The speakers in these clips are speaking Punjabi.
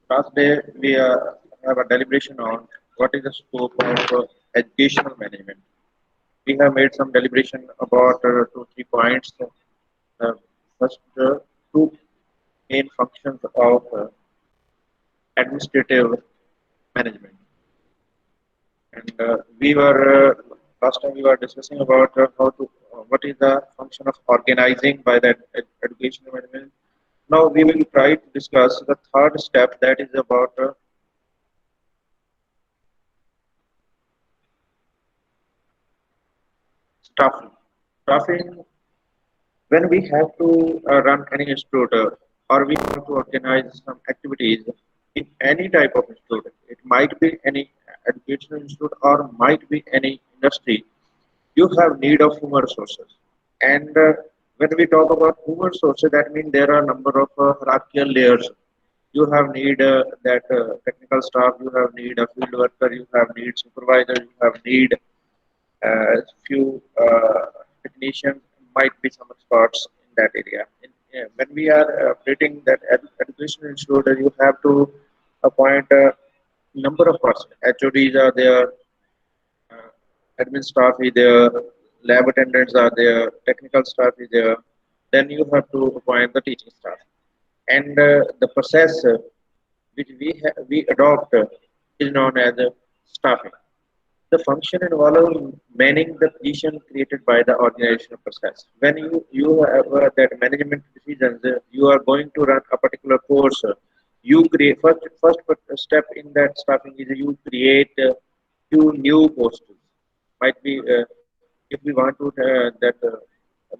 Last day we have a deliberation on what is the scope of educational management. We have made some deliberation about two, 3 points. First, two main functions of administrative management. And we were last time we were discussing about how to what is the function of organizing by that educational management. Now we will try to discuss the third step, that is about staffing. Staffing, when we have to run any institute or we have to organize some activities in any type of institute, it might be any educational institute or might be any industry, you have need of human resources. And when we talk about human resources, that means there are a number of hierarchical layers. You have need that technical staff, you have need a field worker, you have need supervisor, you have need few technicians, might be some experts in that area. When we are operating that education institute, you have to appoint a number of persons. HODs are there, admin staff is there, lab attendants are there, technical staff is there. Then you have to appoint the teaching staff. And the process which we adopt is known as staffing. The function involves manning the position created by the organizational process. When you have that management decisions, you are going to run a particular course. You create first step in that staffing is you create few new posts. Might be if we want to that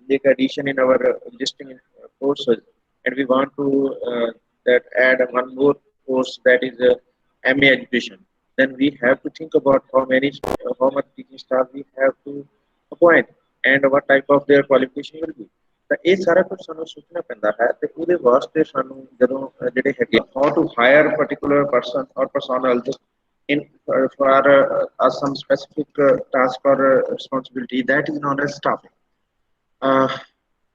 make addition in our existing courses, and we want to that add one more course, that is MA education, then we have to think about how much teaching staff we have to appoint and what type of their qualification will be. ਤਾਂ ਇਹ ਸਾਰਾ ਕੁਝ ਸਾਨੂੰ ਸੋਚਣਾ ਪੈਂਦਾ ਹੈ ਤੇ ਉਹਦੇ ਵਾਸਤੇ ਸਾਨੂੰ ਜਦੋਂ ਜਿਹੜੇ ਹੈਗੇ how to hire particular person or personals in for some specific task or responsibility, that is known as staffing.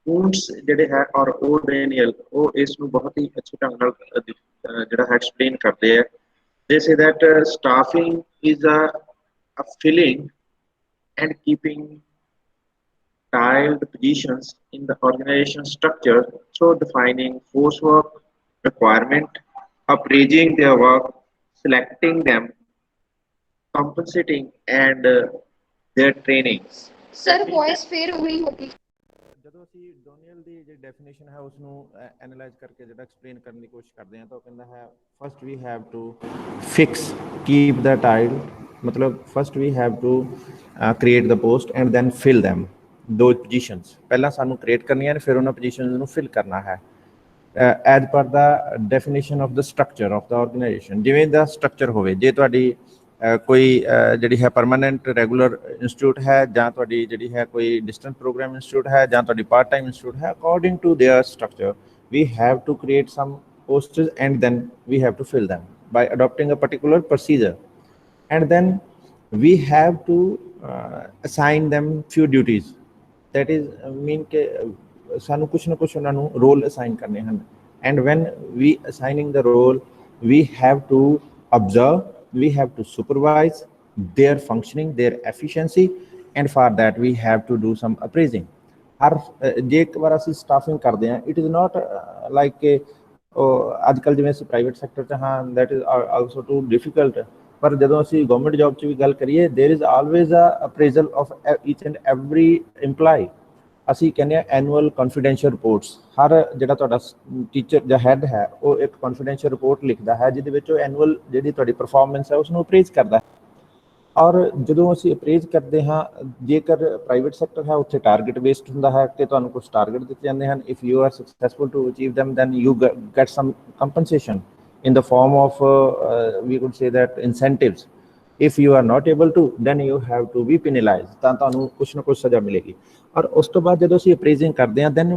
Coons ਜਿਹੜੇ ਹੈ ਔਰ ਉਹ ਡੈਨੀਅਲ ਉਹ ਇਸ ਨੂੰ ਬਹੁਤ ਹੀ ਅੱਛੇ ਢੰਗ ਨਾਲ ਜਿਹੜਾ ਹੈ ਐਕਸਪਲੇਨ ਕਰਦੇ ਆ. They say that staffing is a filling and keeping tiled positions in the organization structure through defining force work requirement, appraising their work, selecting them, compensating, and their training. Sir voice ਫੇਰ ਉਹੀ ਹੋ ਗਈ. ਜਦੋਂ ਅਸੀਂ ਡੋਨੀਅਲ ਦੀ ਜਿਹੜੀ ਡੈਫੀਨੇਸ਼ਨ ਹੈ ਉਸ ਨੂੰ ਐਨਾਲਾਈਜ਼ ਕਰਕੇ ਜਿਹੜਾ ਐਕਸਪਲੇਨ ਕਰਨ ਦੀ ਕੋਸ਼ਿਸ਼ ਕਰਦੇ ਹਾਂ ਤਾਂ ਉਹ ਕਹਿੰਦਾ ਹੈ first we have to fix keep the tile, ਮਤਲਬ first we have to create the post and then fill them the positions. ਪਹਿਲਾਂ ਸਾਨੂੰ ਕ੍ਰੀਏਟ ਕਰਨੀਆਂ ਨੇ, ਫਿਰ ਉਹਨਾਂ ਪੋਜੀਸ਼ਨਸ ਨੂੰ ਫਿਲ ਕਰਨਾ ਹੈ as per the definition of the structure of the organisation. ਜਿਵੇਂ ਦਾ ਸਟਰਕਚਰ ਹੋਵੇ, ਜੇ ਤੁਹਾਡੀ ਕੋਈ ਜਿਹੜੀ ਹੈ ਪਰਮਾਨੈਂਟ ਰੈਗੂਲਰ ਇੰਸਟੀਟਿਊਟ ਹੈ ਜਾਂ ਤੁਹਾਡੀ ਜਿਹੜੀ ਹੈ ਕੋਈ ਡਿਸਟੈਂਸ ਪ੍ਰੋਗਰਾਮ ਇੰਸਟੀਟਿਊਟ ਹੈ ਜਾਂ ਤੁਹਾਡੀ ਪਾਰਟ ਟਾਈਮ ਇੰਸਟੀਟਿਊਟ ਹੈ, according to their structure we have to create some posts and then we have to fill them by adopting a particular procedure, and then we have to assign them few duties. That is mean ke sanu kuch na kuch ਉਹਨਾਂ ਨੂੰ role assign ਕਰਨੇ ਹਨ, and when we assigning the role we have to observe, we have to supervise their functioning, their efficiency, and for that we have to do some appraising. ਹਰ ਜੇ ਇੱਕ ਵਾਰ ਅਸੀਂ ਸਟਾਫਿੰਗ ਕਰਦੇ ਹਾਂ, ਇਟ ਇਜ਼ ਨੋਟ ਲਾਈਕ ਕਿ ਅੱਜ ਕੱਲ੍ਹ ਜਿਵੇਂ ਅਸੀਂ ਪ੍ਰਾਈਵੇਟ ਸੈਕਟਰ 'ਚ ਹਾਂ, that is also too difficult, ਪਰ ਜਦੋਂ ਅਸੀਂ ਗਵਰਨਮੈਂਟ ਜੋਬ 'ਚ ਵੀ ਗੱਲ ਕਰੀਏ, there is always a appraisal of each and every employee. ਅਸੀਂ ਕਹਿੰਦੇ ਹਾਂ ਐਨੂਅਲ ਕੌਨਫੀਡੈਂਸ਼ੀਅਲ ਰਿਪੋਰਟਸ. ਹਰ ਜਿਹੜਾ ਤੁਹਾਡਾ ਟੀਚਰ ਜਾਂ ਹੈੱਡ ਹੈ ਉਹ ਇੱਕ ਕੌਨਫੀਡੈਂਸ਼ੀਅਲ ਰਿਪੋਰਟ ਲਿਖਦਾ ਹੈ, ਜਿਹਦੇ ਵਿੱਚ ਉਹ ਐਨੂਅਲ ਜਿਹੜੀ ਤੁਹਾਡੀ ਪਰਫੋਰਮੈਂਸ ਹੈ ਉਸਨੂੰ ਅਪਰੇਜ਼ ਕਰਦਾ ਹੈ. ਔਰ ਜਦੋਂ ਅਸੀਂ ਅਪਰੇਜ਼ ਕਰਦੇ ਹਾਂ, ਜੇਕਰ ਪ੍ਰਾਈਵੇਟ ਸੈਕਟਰ ਹੈ ਉੱਥੇ ਟਾਰਗੇਟ ਬੇਸਡ ਹੁੰਦਾ ਹੈ ਕਿ ਤੁਹਾਨੂੰ ਕੁਛ ਟਾਰਗੇਟ ਦਿੱਤੇ ਜਾਂਦੇ ਹਨ. If you are successful to achieve them, then you get some compensation in the form of we could say that incentives. If you are not able to, then you have to be penalized, ਤਾਂ ਤੁਹਾਨੂੰ ਕੁਛ ਨਾ ਕੁਛ ਸਜ਼ਾ ਮਿਲੇਗੀ. ਔਰ ਉਸ ਤੋਂ ਬਾਅਦ ਜਦੋਂ ਅਸੀਂ ਅਪਰੇਜ਼ਿੰਗ ਕਰਦੇ ਹਾਂ, then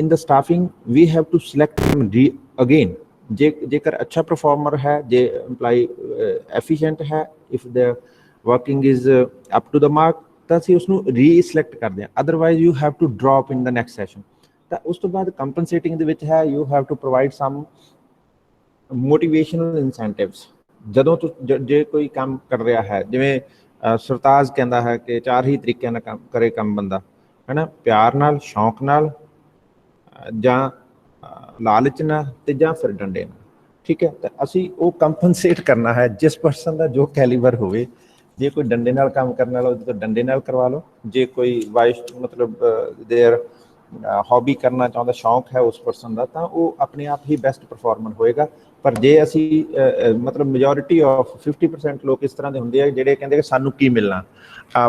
in the staffing we have to select him again. ਜੇਕਰ ਅੱਛਾ ਪਰਫਾਰਮਰ ਹੈ, ਜੇ ਇੰਪਲਾਈ ਐਫੀਸ਼ੀਐਂਟ ਹੈ, if the working is up to the mark, ਤਾਂ ਅਸੀਂ ਉਸਨੂੰ ਰੀਸਿਲੈਕਟ ਕਰਦੇ ਹਾਂ. Otherwise you have to drop in the next session. ਤਾਂ ਉਸ ਤੋਂ ਬਾਅਦ ਕੰਪਨਸੇਟਿੰਗ ਦੇ ਵਿੱਚ ਹੈ, you have to provide some motivational incentives. ਜਦੋਂ ਜੇ ਕੋਈ ਕੰਮ ਕਰ ਰਿਹਾ ਹੈ, ਜਿਵੇਂ ਸਰਤਾਜ ਕਹਿੰਦਾ ਹੈ ਕਿ 4 ਹੀ ਤਰੀਕਿਆਂ ਨਾਲ ਕਰੇ ਕੰਮ ਬੰਦਾ, ਹੈ ਨਾ, ਪਿਆਰ ਨਾਲ, ਸ਼ੌਂਕ ਨਾਲ, ਜਾਂ ਲਾਲਚ ਨਾਲ, ਤੇ ਜਾਂ ਫਿਰ ਡੰਡੇ ਨਾਲ। ਠੀਕ ਹੈ, ਤਾਂ ਅਸੀਂ ਉਹ ਕੰਪਨਸੇਟ ਕਰਨਾ ਹੈ ਜਿਸ ਪਰਸਨ ਦਾ ਜੋ ਕੈਲੀਬਰ ਹੋਵੇ। ਜੇ ਕੋਈ ਡੰਡੇ ਨਾਲ ਕੰਮ ਕਰਨ ਵਾਲਾ ਉਹਦੇ ਤੋਂ ਡੰਡੇ ਨਾਲ ਕਰਵਾ ਲਓ, ਜੇ ਕੋਈ ਵਾਈਸ ਮਤਲਬ ਦੇਰ ਹੌਬੀ ਕਰਨਾ ਚਾਹੁੰਦਾ, ਸ਼ੌਂਕ ਹੈ ਉਸ ਪਰਸਨ ਦਾ, ਤਾਂ ਉਹ ਆਪਣੇ ਆਪ ਹੀ ਬੈਸਟ ਪਰਫਾਰਮਰ ਹੋਏਗਾ। ਪਰ ਜੇ ਅਸੀਂ ਮਤਲਬ ਮੈਜੋਰਿਟੀ ਆਫ 50% ਲੋਕ ਇਸ ਤਰ੍ਹਾਂ ਦੇ ਹੁੰਦੇ ਆ ਜਿਹੜੇ ਕਹਿੰਦੇ ਕਿ ਸਾਨੂੰ ਕੀ ਮਿਲਣਾ।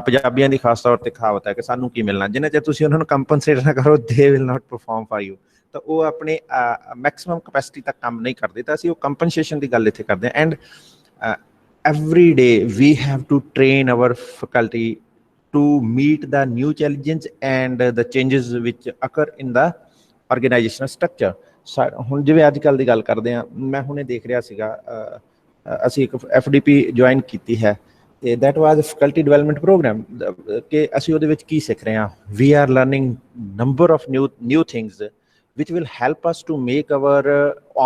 ਪੰਜਾਬੀਆਂ ਦੀ ਖਾਸ ਤੌਰ 'ਤੇ ਕਹਾਵਤ ਹੈ ਕਿ ਸਾਨੂੰ ਕੀ ਮਿਲਣਾ। ਜਿੰਨਾ ਚਿਰ ਤੁਸੀਂ ਉਹਨਾਂ ਨੂੰ ਕੰਪਨਸੇਟ ਨਾ ਕਰੋ, they will not perform for you. ਤਾਂ ਉਹ ਆਪਣੇ ਮੈਕਸਿਮਮ ਕਪੈਸਿਟੀ ਤੱਕ ਕੰਮ ਨਹੀਂ ਕਰਦੇ। ਤਾਂ ਅਸੀਂ ਉਹ ਕੰਪਨਸੇਸ਼ਨ ਦੀ ਗੱਲ ਇੱਥੇ ਕਰਦੇ ਹਾਂ। And every day we have to train our faculty to meet the new challenges and the changes which occur in the organizational structure। ਹੁਣ ਜਿਵੇਂ ਅੱਜ ਕੱਲ੍ਹ ਦੀ ਗੱਲ ਕਰਦੇ ਹਾਂ, ਮੈਂ ਹੁਣੇ ਦੇਖ ਰਿਹਾ ਸੀਗਾ, ਅਸੀਂ ਇੱਕ FDP ਜੁਆਇਨ ਕੀਤੀ ਹੈ, ਤੇ that was faculty development program. ਕਿ ਅਸੀਂ ਉਹਦੇ ਵਿੱਚ ਕੀ ਸਿੱਖ ਰਹੇ ਹਾਂ, we are learning number of new things which will help us to make our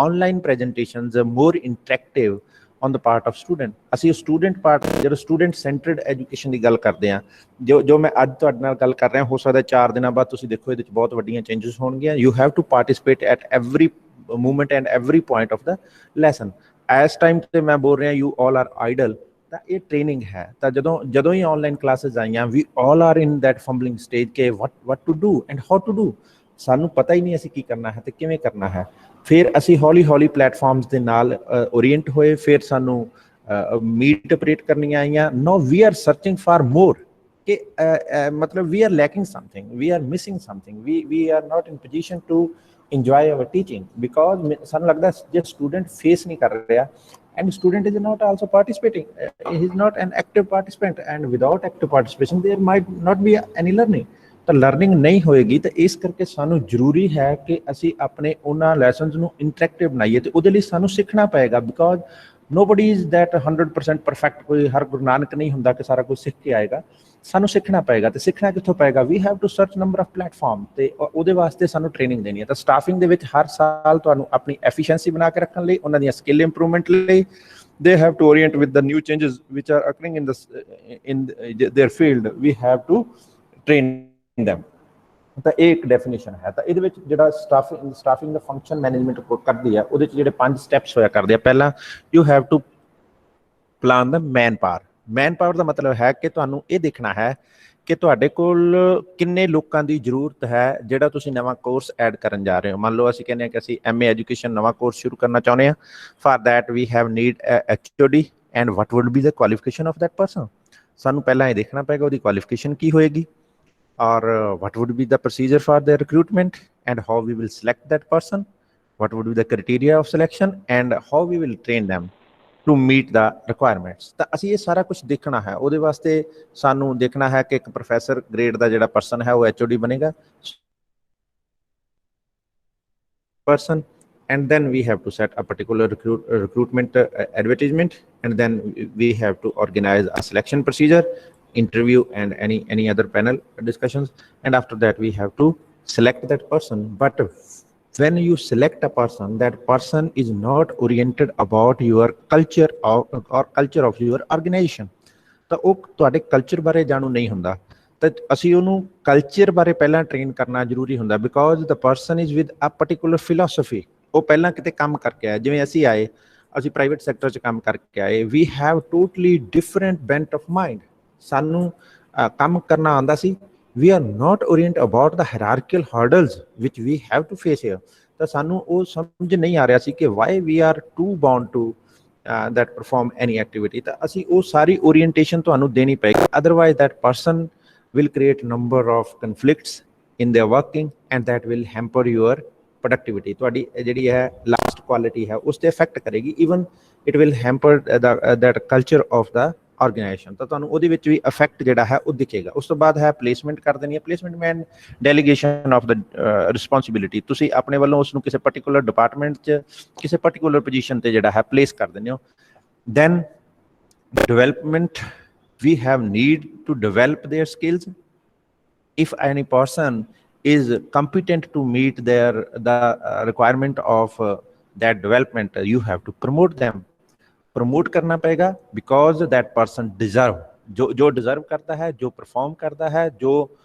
online presentations more interactive on the part of student। ਅਸੀਂ ਸਟੂਡੈਂਟ ਪਾਰਟ, ਜਦੋਂ ਸਟੂਡੈਂਟ ਸੈਂਟਰਡ ਐਜੂਕੇਸ਼ਨ ਦੀ ਗੱਲ ਕਰਦੇ ਹਾਂ, ਜੋ ਮੈਂ ਅੱਜ ਤੁਹਾਡੇ ਨਾਲ ਗੱਲ ਕਰ ਰਿਹਾ, ਹੋ ਸਕਦਾ 4 ਦਿਨਾਂ ਬਾਅਦ ਤੁਸੀਂ ਦੇਖੋ ਇਹਦੇ ਵਿੱਚ ਬਹੁਤ ਵੱਡੀਆਂ ਚੇਂਜਸ ਹੋਣਗੀਆਂ। You have to participate at every movement and every point of the lesson. ਇਸ ਟਾਈਮ 'ਤੇ ਮੈਂ ਬੋਲ ਰਿਹਾ ਯੂ ਆਲ ਆਰ ਆਈਡਲ, ਤਾਂ ਇਹ ਟ੍ਰੇਨਿੰਗ ਹੈ। ਤਾਂ ਜਦੋਂ ਹੀ ਆਨਲਾਈਨ ਕਲਾਸਿਸ ਆਈਆਂ, we all are in that fumbling stage ਕਿ what to do and how to do। ਸਾਨੂੰ ਪਤਾ ਹੀ ਨਹੀਂ ਅਸੀਂ ਕੀ ਕਰਨਾ ਹੈ ਤੇ ਕਿਵੇਂ ਕਰਨਾ ਹੈ। ਫਿਰ ਅਸੀਂ ਹੌਲੀ ਹੌਲੀ ਪਲੇਟਫਾਰਮਸ ਦੇ ਨਾਲ ਓਰੀਐਂਟ ਹੋਏ। ਫਿਰ ਸਾਨੂੰ ਮੀਟ ਅਪਰੇਟ ਕਰਨੀਆਂ ਆਈਆਂ। No we are searching for more, ਕਿ ਮਤਲਬ we are lacking something, we are missing something, we are not in position to enjoy our teaching. Because ਸਾਨੂੰ ਲੱਗਦਾ ਜੇ ਸਟੂਡੈਂਟ ਫੇਸ ਨਹੀਂ ਕਰ ਰਿਹਾ, and student is not also participating, he is not an active participant, and without active participation there might not be any learning। ਤਾਂ ਲਰਨਿੰਗ ਨਹੀਂ ਹੋਏਗੀ। ਤਾਂ ਇਸ ਕਰਕੇ ਸਾਨੂੰ ਜ਼ਰੂਰੀ ਹੈ ਕਿ ਅਸੀਂ ਆਪਣੇ ਉਹਨਾਂ ਲੈਸਨਸ ਨੂੰ ਇੰਟਰੈਕਟਿਵ ਬਣਾਈਏ, ਤੇ ਉਹਦੇ ਲਈ ਸਾਨੂੰ ਸਿੱਖਣਾ ਪਏਗਾ। Because nobody is that 100% perfect. ਕੋਈ ਹਰ ਗੁਰੂ ਨਾਨਕ ਨਹੀਂ ਹੁੰਦਾ ਕਿ ਸਾਰਾ ਕੁਝ ਸਿੱਖ ਕੇ ਆਏਗਾ। ਸਾਨੂੰ ਸਿੱਖਣਾ ਪਏਗਾ, ਤੇ ਸਿੱਖਣਾ ਕਿੱਥੋਂ ਪਏਗਾ? We have to search number of platform, ਤੇ ਉਹਦੇ ਵਾਸਤੇ ਸਾਨੂੰ ਟ੍ਰੇਨਿੰਗ ਦੇਣੀ ਹੈ। ਤਾਂ ਸਟਾਫਿੰਗ ਦੇ ਵਿੱਚ ਹਰ ਸਾਲ ਤੁਹਾਨੂੰ ਆਪਣੀ ਐਫੀਸ਼ੀਐਂਸੀ ਬਣਾ ਕੇ ਰੱਖਣ ਲਈ, ਉਹਨਾਂ ਦੀਆਂ ਸਕਿੱਲ ਇੰਪਰੂਵਮੈਂਟ ਲਈ, they have to orient with the new changes which are occurring in their field। we have to train them। ਤਾਂ ਇਹ ਇੱਕ ਡੈਫੀਨੇਸ਼ਨ ਹੈ। ਤਾਂ ਇਹਦੇ ਵਿੱਚ ਜਿਹੜਾ ਸਟਾਫਿੰਗ ਦਾ ਫੰਕਸ਼ਨ ਮੈਨੇਜਮੈਂਟ ਕਰਦੀ ਹੈ, ਉਹਦੇ 'ਚ ਜਿਹੜੇ 5 ਸਟੈਪਸ ਹੋਇਆ ਕਰਦੇ ਆ। ਪਹਿਲਾਂ you have to plan the manpower ਦਾ ਮਤਲਬ ਹੈ ਕਿ ਤੁਹਾਨੂੰ ਇਹ ਦੇਖਣਾ ਹੈ ਕਿ ਤੁਹਾਡੇ ਕੋਲ ਕਿੰਨੇ ਲੋਕਾਂ ਦੀ ਜ਼ਰੂਰਤ ਹੈ ਜਿਹੜਾ ਤੁਸੀਂ ਨਵਾਂ ਕੋਰਸ ਐਡ ਕਰਨ ਜਾ ਰਹੇ ਹੋ। ਮੰਨ ਲਓ ਅਸੀਂ ਕਹਿੰਦੇ ਹਾਂ ਕਿ ਅਸੀਂ MA ਐਜੂਕੇਸ਼ਨ ਨਵਾਂ ਕੋਰਸ ਸ਼ੁਰੂ ਕਰਨਾ ਚਾਹੁੰਦੇ ਹਾਂ। For that we have need HOD and what would be the qualification of that person. ਸਾਨੂੰ ਪਹਿਲਾਂ ਇਹ ਦੇਖਣਾ ਪਏਗਾ ਉਹਦੀ ਕੁਆਲੀਫਿਕੇਸ਼ਨ ਕੀ ਹੋਏਗੀ, or what would be the procedure for their recruitment, and how we will select that person, what would be the criteria of selection, and how we will train them to meet the requirements। ਤਾਂ ਅਸੀਂ ਇਹ ਸਾਰਾ ਕੁਝ ਦੇਖਣਾ ਹੈ। ਉਹਦੇ ਵਾਸਤੇ ਸਾਨੂੰ ਦੇਖਣਾ ਹੈ ਕਿ ਇੱਕ ਪ੍ਰੋਫੈਸਰ ਗ੍ਰੇਡ ਦਾ ਜਿਹੜਾ ਪਰਸਨ ਹੈ ਉਹ HOD ਬਣੇਗਾ person, and then we have to set a particular recruitment advertisement, and then we have to organize a selection procedure, interview, and any other panel discussions, and after that we have to select that person। But when you select a person, that person is not oriented about your culture or culture of your organization। ਤਾਂ ਉਹ ਤੁਹਾਡੇ ਕਲਚਰ ਬਾਰੇ ਜਾਣੂ ਨਹੀਂ ਹੁੰਦਾ। ਤਾਂ ਅਸੀਂ ਉਹਨੂੰ ਕਲਚਰ ਬਾਰੇ ਪਹਿਲਾਂ ਟ੍ਰੇਨ ਕਰਨਾ ਜ਼ਰੂਰੀ ਹੁੰਦਾ। Because the person is with a particular philosophy. ਉਹ ਪਹਿਲਾਂ ਕਿਤੇ ਕੰਮ ਕਰਕੇ ਆਇਆ, ਜਿਵੇਂ ਅਸੀਂ ਆਏ, ਅਸੀਂ ਪ੍ਰਾਈਵੇਟ ਸੈਕਟਰ 'ਚ ਕੰਮ ਕਰਕੇ ਆਏ। We have totally different bent of mind. ਸਾਨੂੰ ਕੰਮ ਕਰਨਾ ਆਉਂਦਾ ਸੀ। We are not orient about the hierarchical hurdles which we have to face here. ਤਾਂ ਸਾਨੂੰ ਉਹ ਸਮਝ ਨਹੀਂ ਆ ਰਿਹਾ ਸੀ ਕਿ why we are to bound to that perform any activity। ਤਾਂ ਅਸੀਂ ਉਹ ਸਾਰੀ ਓਰੀਐਂਟੇਸ਼ਨ ਤੁਹਾਨੂੰ ਦੇਣੀ ਪਏਗੀ। Otherwise that person will create number of conflicts in their working, and that will hamper your productivity। ਤੁਹਾਡੀ ਜਿਹੜੀ ਹੈ ਲਾਸਟ ਕੁਆਲਿਟੀ ਹੈ ਉਸ ਤੇ ਇਫੈਕਟ ਕਰੇਗੀ। even it will hamper that culture of the organisation. ਤਾਂ ਤੁਹਾਨੂੰ ਉਹਦੇ ਵਿੱਚ ਵੀ ਇਫੈਕਟ ਜਿਹੜਾ ਹੈ ਉਹ ਦਿਖੇਗਾ। ਉਸ ਤੋਂ ਬਾਅਦ ਹੈ ਪਲੇਸਮੈਂਟ ਕਰ ਦੇਣੀ ਹੈ। Placement man delegation of the responsibility. ਤੁਸੀਂ ਆਪਣੇ ਵੱਲੋਂ ਉਸਨੂੰ ਕਿਸੇ ਪਰਟੀਕੂਲਰ ਡਿਪਾਰਟਮੈਂਟ 'ਚ ਕਿਸੇ ਪਰਟੀਕੂਲਰ ਪੋਜੀਸ਼ਨ 'ਤੇ ਜਿਹੜਾ ਹੈ ਪਲੇਸ ਕਰ ਦਿੰਦੇ ਹੋ। Then development, we have need to develop their skills. if any person is competent to meet the requirement of that development, you have to promote them. Promote करना पड़ेगा बिकॉज दैट पर्सन डिजर्व, जो डिजर्व करता है, जो परफॉर्म करता है, जो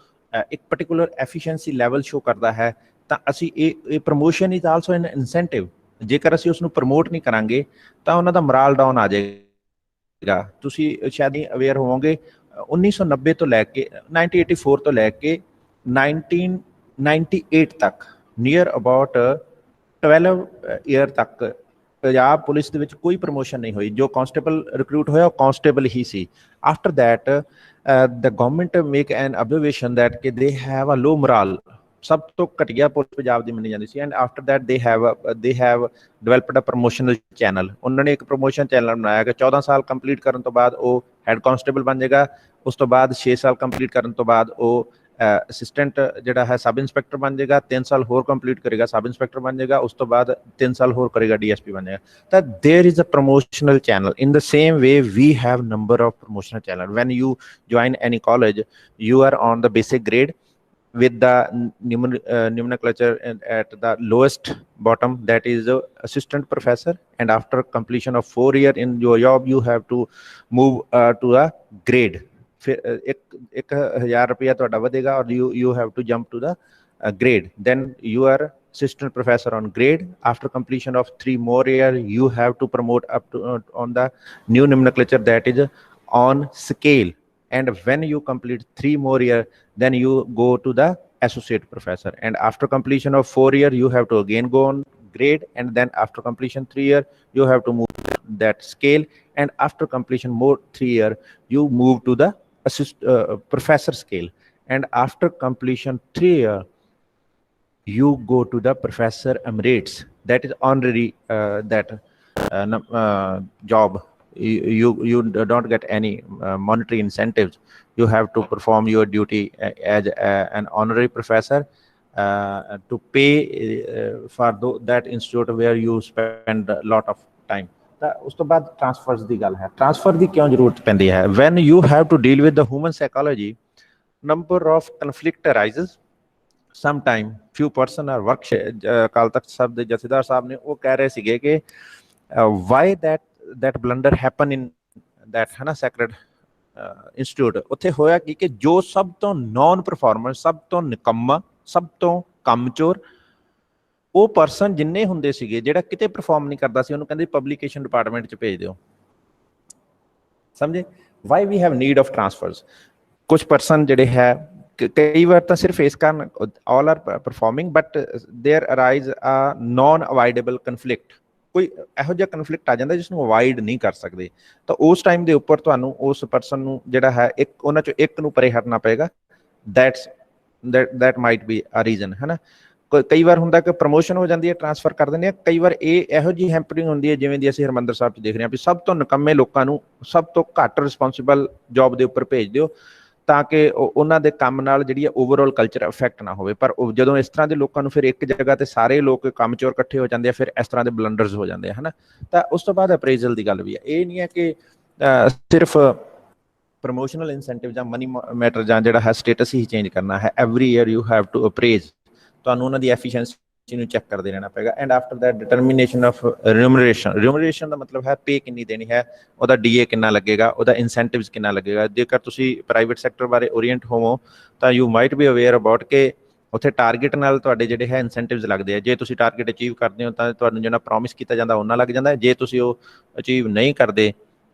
एक पर्टिकुलर एफिशिएंसी ਲੈਵਲ ਸ਼ੋ ਕਰਦਾ ਹੈ, ਤਾਂ ਅਸੀਂ ਇਹ promotion is also N incentive. ਜੇਕਰ ਅਸੀਂ ਉਸ ਨੂੰ ਪ੍ਰਮੋਟ ਨਹੀਂ ਕਰਾਂਗੇ ਤਾਂ ਉਹਨਾਂ ਦਾ ਮੋਰਲ ਡਾਊਨ ਆ ਜਾਏਗਾ। ਤੁਸੀਂ ਸ਼ਾਇਦ ਹੀ ਅਵੇਅਰ ਹੋਵੋਗੇ 1990 ਤੋਂ ਲੈ ਕੇ 1984 ਤੋਂ ਲੈ ਕੇ 1998 ਤੱਕ ਨੀਅਰ ਅਬਾਊਟ 12 ਈਅਰ ਤੱਕ ਪੰਜਾਬ ਪੁਲਿਸ ਦੇ ਵਿੱਚ ਕੋਈ ਪ੍ਰਮੋਸ਼ਨ ਨਹੀਂ ਹੋਈ। ਜੋ ਕਾਂਸਟੇਬਲ ਰਿਕਰੂਟ ਹੋਇਆ ਉਹ ਕਾਂਸਟੇਬਲ ਹੀ ਸੀ। After that the government make an observation that ਕਿ they have a low moral, ਸਭ ਤੋਂ ਘਟੀਆ ਪੁਲਿਸ ਪੰਜਾਬ ਦੀ ਮੰਨੀ ਜਾਂਦੀ ਸੀ। And after that they have developed a promotional channel. ਉਹਨਾਂ ਨੇ ਇੱਕ ਪ੍ਰਮੋਸ਼ਨ ਚੈਨਲ ਬਣਾਇਆ ਕਿ 14 ਸਾਲ ਕੰਪਲੀਟ ਕਰਨ ਤੋਂ ਬਾਅਦ ਉਹ ਹੈਡ ਕਾਂਸਟੇਬਲ ਬਣ ਜਾਏਗਾ, ਉਸ ਤੋਂ ਬਾਅਦ 6 ਸਾਲ ਕੰਪਲੀਟ ਕਰਨ ਤੋਂ ਬਾਅਦ ਉਹ ਅਸਿਸਟੈਂਟ ਜਿਹੜਾ ਹੈ ਸਬ ਇੰਸਪੈਕਟਰ ਬਣ ਜਾਏਗਾ, 3 ਸਾਲ ਹੋਰ ਕੰਪਲੀਟ ਕਰੇਗਾ ਸਬ ਇੰਸਪੈਕਟਰ ਬਣ ਜਾਏਗਾ, ਉਸ ਤੋਂ ਬਾਅਦ 3 ਸਾਲ ਹੋਰ ਕਰੇਗਾ ਡੀਐਸਪੀ ਬਣ ਜਾਏਗਾ। ਤਾਂ there is a promotional channel. In the same way we have number of promotional channel. When you join any college, you are on the basic grade with the nomenclature at the lowest bottom, that is assistant professor, and after completion of 4 year in your job you have to move to a grade। फिर 1000 रुपया ਤੁਹਾਡਾ ਵਧੇਗਾ और you have to jump to the grade, then you are assistant professor on grade। after completion of 3 more year you have to promote up to on the new nomenclature, that is on scale, and when you complete 3 more year then you go to the associate professor, and after completion of 4 year you have to again go on grade, and then after completion 3 year you have to move that scale, and after completion more 3 year you move to the professor scale, and after completion 3 year you go to the professor emeritus, that is honorary job। you don't get any monetary incentives, you have to perform your duty as an honorary professor to pay for that institute where you spend a lot of time। ਤਾਂ ਉਸ ਤੋਂ ਬਾਅਦ ਟ੍ਰਾਂਸਫਰਸ ਦੀ ਗੱਲ ਹੈ। ਟ੍ਰਾਂਸਫਰ ਦੀ ਕਿਉਂ ਜ਼ਰੂਰਤ ਪੈਂਦੀ ਹੈ? When you have to deal with the human psychology, number of conflict arises sometime. Few person are work Akal Takht Sahib ਦੇ ਜਥੇਦਾਰ ਸਾਹਿਬ ਨੇ ਉਹ ਕਹਿ ਰਹੇ ਸੀਗੇ ਕਿ why that blunder happen in that ਹੈ ਨਾ ਸੈਕਰਡ ਇੰਸਟੀਚਿਊਟ। ਉੱਥੇ ਹੋਇਆ ਕਿ ਜੋ ਸਭ ਤੋਂ ਨੌਨ ਪਰਫਾਰਮਰ, ਸਭ ਤੋਂ ਨਿਕੰਮਾ, ਸਭ ਤੋਂ ਕੰਮਚੋਰ ਉਹ ਪਰਸਨ ਜਿੰਨੇ ਹੁੰਦੇ ਸੀਗੇ ਜਿਹੜਾ ਕਿਤੇ ਪਰਫਾਰਮ ਨਹੀਂ ਕਰਦਾ ਸੀ, ਉਹਨੂੰ ਕਹਿੰਦੇ ਪਬਲੀਕੇਸ਼ਨ ਡਿਪਾਰਟਮੈਂਟ 'ਚ ਭੇਜ ਦਿਓ। ਸਮਝੇ? Why we have need of transfers. ਕੁਛ ਪਰਸਨ ਜਿਹੜੇ ਹੈ ਕਈ ਵਾਰ ਤਾਂ ਸਿਰਫ ਇਸ ਕਾਰਨ all are performing but there arise a non avoidable conflict. ਕੋਈ ਇਹੋ ਜਿਹਾ ਕਨਫਲਿਕਟ ਆ ਜਾਂਦਾ ਜਿਸ ਨੂੰ ਅਵਾਇਡ ਨਹੀਂ ਕਰ ਸਕਦੇ, ਤਾਂ ਉਸ ਟਾਈਮ ਦੇ ਉੱਪਰ ਤੁਹਾਨੂੰ ਉਸ ਪਰਸਨ ਨੂੰ ਜਿਹੜਾ ਹੈ ਇੱਕ ਉਹਨਾਂ 'ਚੋਂ ਇੱਕ ਨੂੰ ਪਰੇ ਹਟਣਾ ਪਏਗਾ। that might be a reason ਹੈ ਨਾ। ਕਈ ਵਾਰ ਹੁੰਦਾ ਕਿ ਪ੍ਰਮੋਸ਼ਨ ਹੋ ਜਾਂਦੀ ਹੈ, ਟ੍ਰਾਂਸਫਰ ਕਰ ਦਿੰਦੇ ਆ। ਕਈ ਵਾਰ ਇਹ ਇਹੋ ਜਿਹੀ ਹੈਂਪਰਿੰਗ ਹੁੰਦੀ ਹੈ ਜਿਵੇਂ ਦੀ ਅਸੀਂ ਹਰਿਮੰਦਰ ਸਾਹਿਬ 'ਚ ਦੇਖ ਰਹੇ ਹਾਂ ਵੀ ਸਭ ਤੋਂ ਨਿਕੰਮੇ ਲੋਕਾਂ ਨੂੰ ਸਭ ਤੋਂ ਘੱਟ ਰਿਸਪੌਂਸੀਬਲ ਜੋਬ ਦੇ ਉੱਪਰ ਭੇਜ ਦਿਓ ਤਾਂ ਕਿ ਉਹਨਾਂ ਦੇ ਕੰਮ ਨਾਲ ਜਿਹੜੀ ਹੈ ਓਵਰਆਲ ਕਲਚਰ ਇਫੈਕਟ ਨਾ ਹੋਵੇ। ਪਰ ਜਦੋਂ ਇਸ ਤਰ੍ਹਾਂ ਦੇ ਲੋਕਾਂ ਨੂੰ ਫਿਰ ਇੱਕ ਜਗ੍ਹਾ ਤੇ ਸਾਰੇ ਲੋਕ ਕੰਮ ਚੋਰ ਇਕੱਠੇ ਹੋ ਜਾਂਦੇ ਆ, ਫਿਰ ਇਸ ਤਰ੍ਹਾਂ ਦੇ ਬਲੰਡਰਸ ਹੋ ਜਾਂਦੇ ਆ ਹੈ ਨਾ। ਤਾਂ ਉਸ ਤੋਂ ਬਾਅਦ ਅਪਰੇਜ਼ਲ ਦੀ ਗੱਲ ਵੀ ਹੈ। ਇਹ ਨਹੀਂ ਹੈ ਕਿ ਸਿਰਫ ਪ੍ਰਮੋਸ਼ਨਲ ਇਨਸੈਂਟਿਵ ਜਾਂ ਮਨੀ ਮੈਟਰ ਜਾਂ ਜਿਹੜਾ ਹੈ ਸਟੇਟਸ ਹੀ ਚੇਂਜ ਕਰਨਾ ਹੈ। Every year you have to appraise. ਤੁਹਾਨੂੰ ਉਹਨਾਂ ਦੀ ਐਫੀਸ਼ੀਐਂਸੀ ਨੂੰ ਚੈੱਕ ਕਰਦੇ ਰਹਿਣਾ ਪਏਗਾ। And after that determination of remuneration ਦਾ ਮਤਲਬ ਹੈ ਪੇ ਕਿੰਨੀ ਦੇਣੀ ਹੈ, ਉਹਦਾ ਡੀਏ ਕਿੰਨਾ ਲੱਗੇਗਾ, ਉਹਦਾ ਇਨਸੈਂਟਿਵਸ ਕਿੰਨਾ ਲੱਗੇਗਾ। ਜੇਕਰ ਤੁਸੀਂ ਪ੍ਰਾਈਵੇਟ ਸੈਕਟਰ ਬਾਰੇ ਓਰੀਐਂਟ ਹੋਵੋ ਤਾਂ you might B aware about ਕਿ ਉੱਥੇ ਟਾਰਗੇਟ ਨਾਲ ਤੁਹਾਡੇ ਜਿਹੜੇ ਹੈ ਇਨਸੈਂਟਿਵਸ ਲੱਗਦੇ ਆ। ਜੇ ਤੁਸੀਂ ਟਾਰਗੇਟ ਅਚੀਵ ਕਰਦੇ ਹੋ ਤਾਂ ਤੁਹਾਨੂੰ ਜਿਹੜਾ ਪ੍ਰੋਮਿਸ ਕੀਤਾ ਜਾਂਦਾ ਉਹਨਾਂ ਲੱਗ ਜਾਂਦਾ। ਜੇ ਤੁਸੀਂ ਉਹ ਅਚੀਵ ਨਹੀਂ ਕਰਦੇ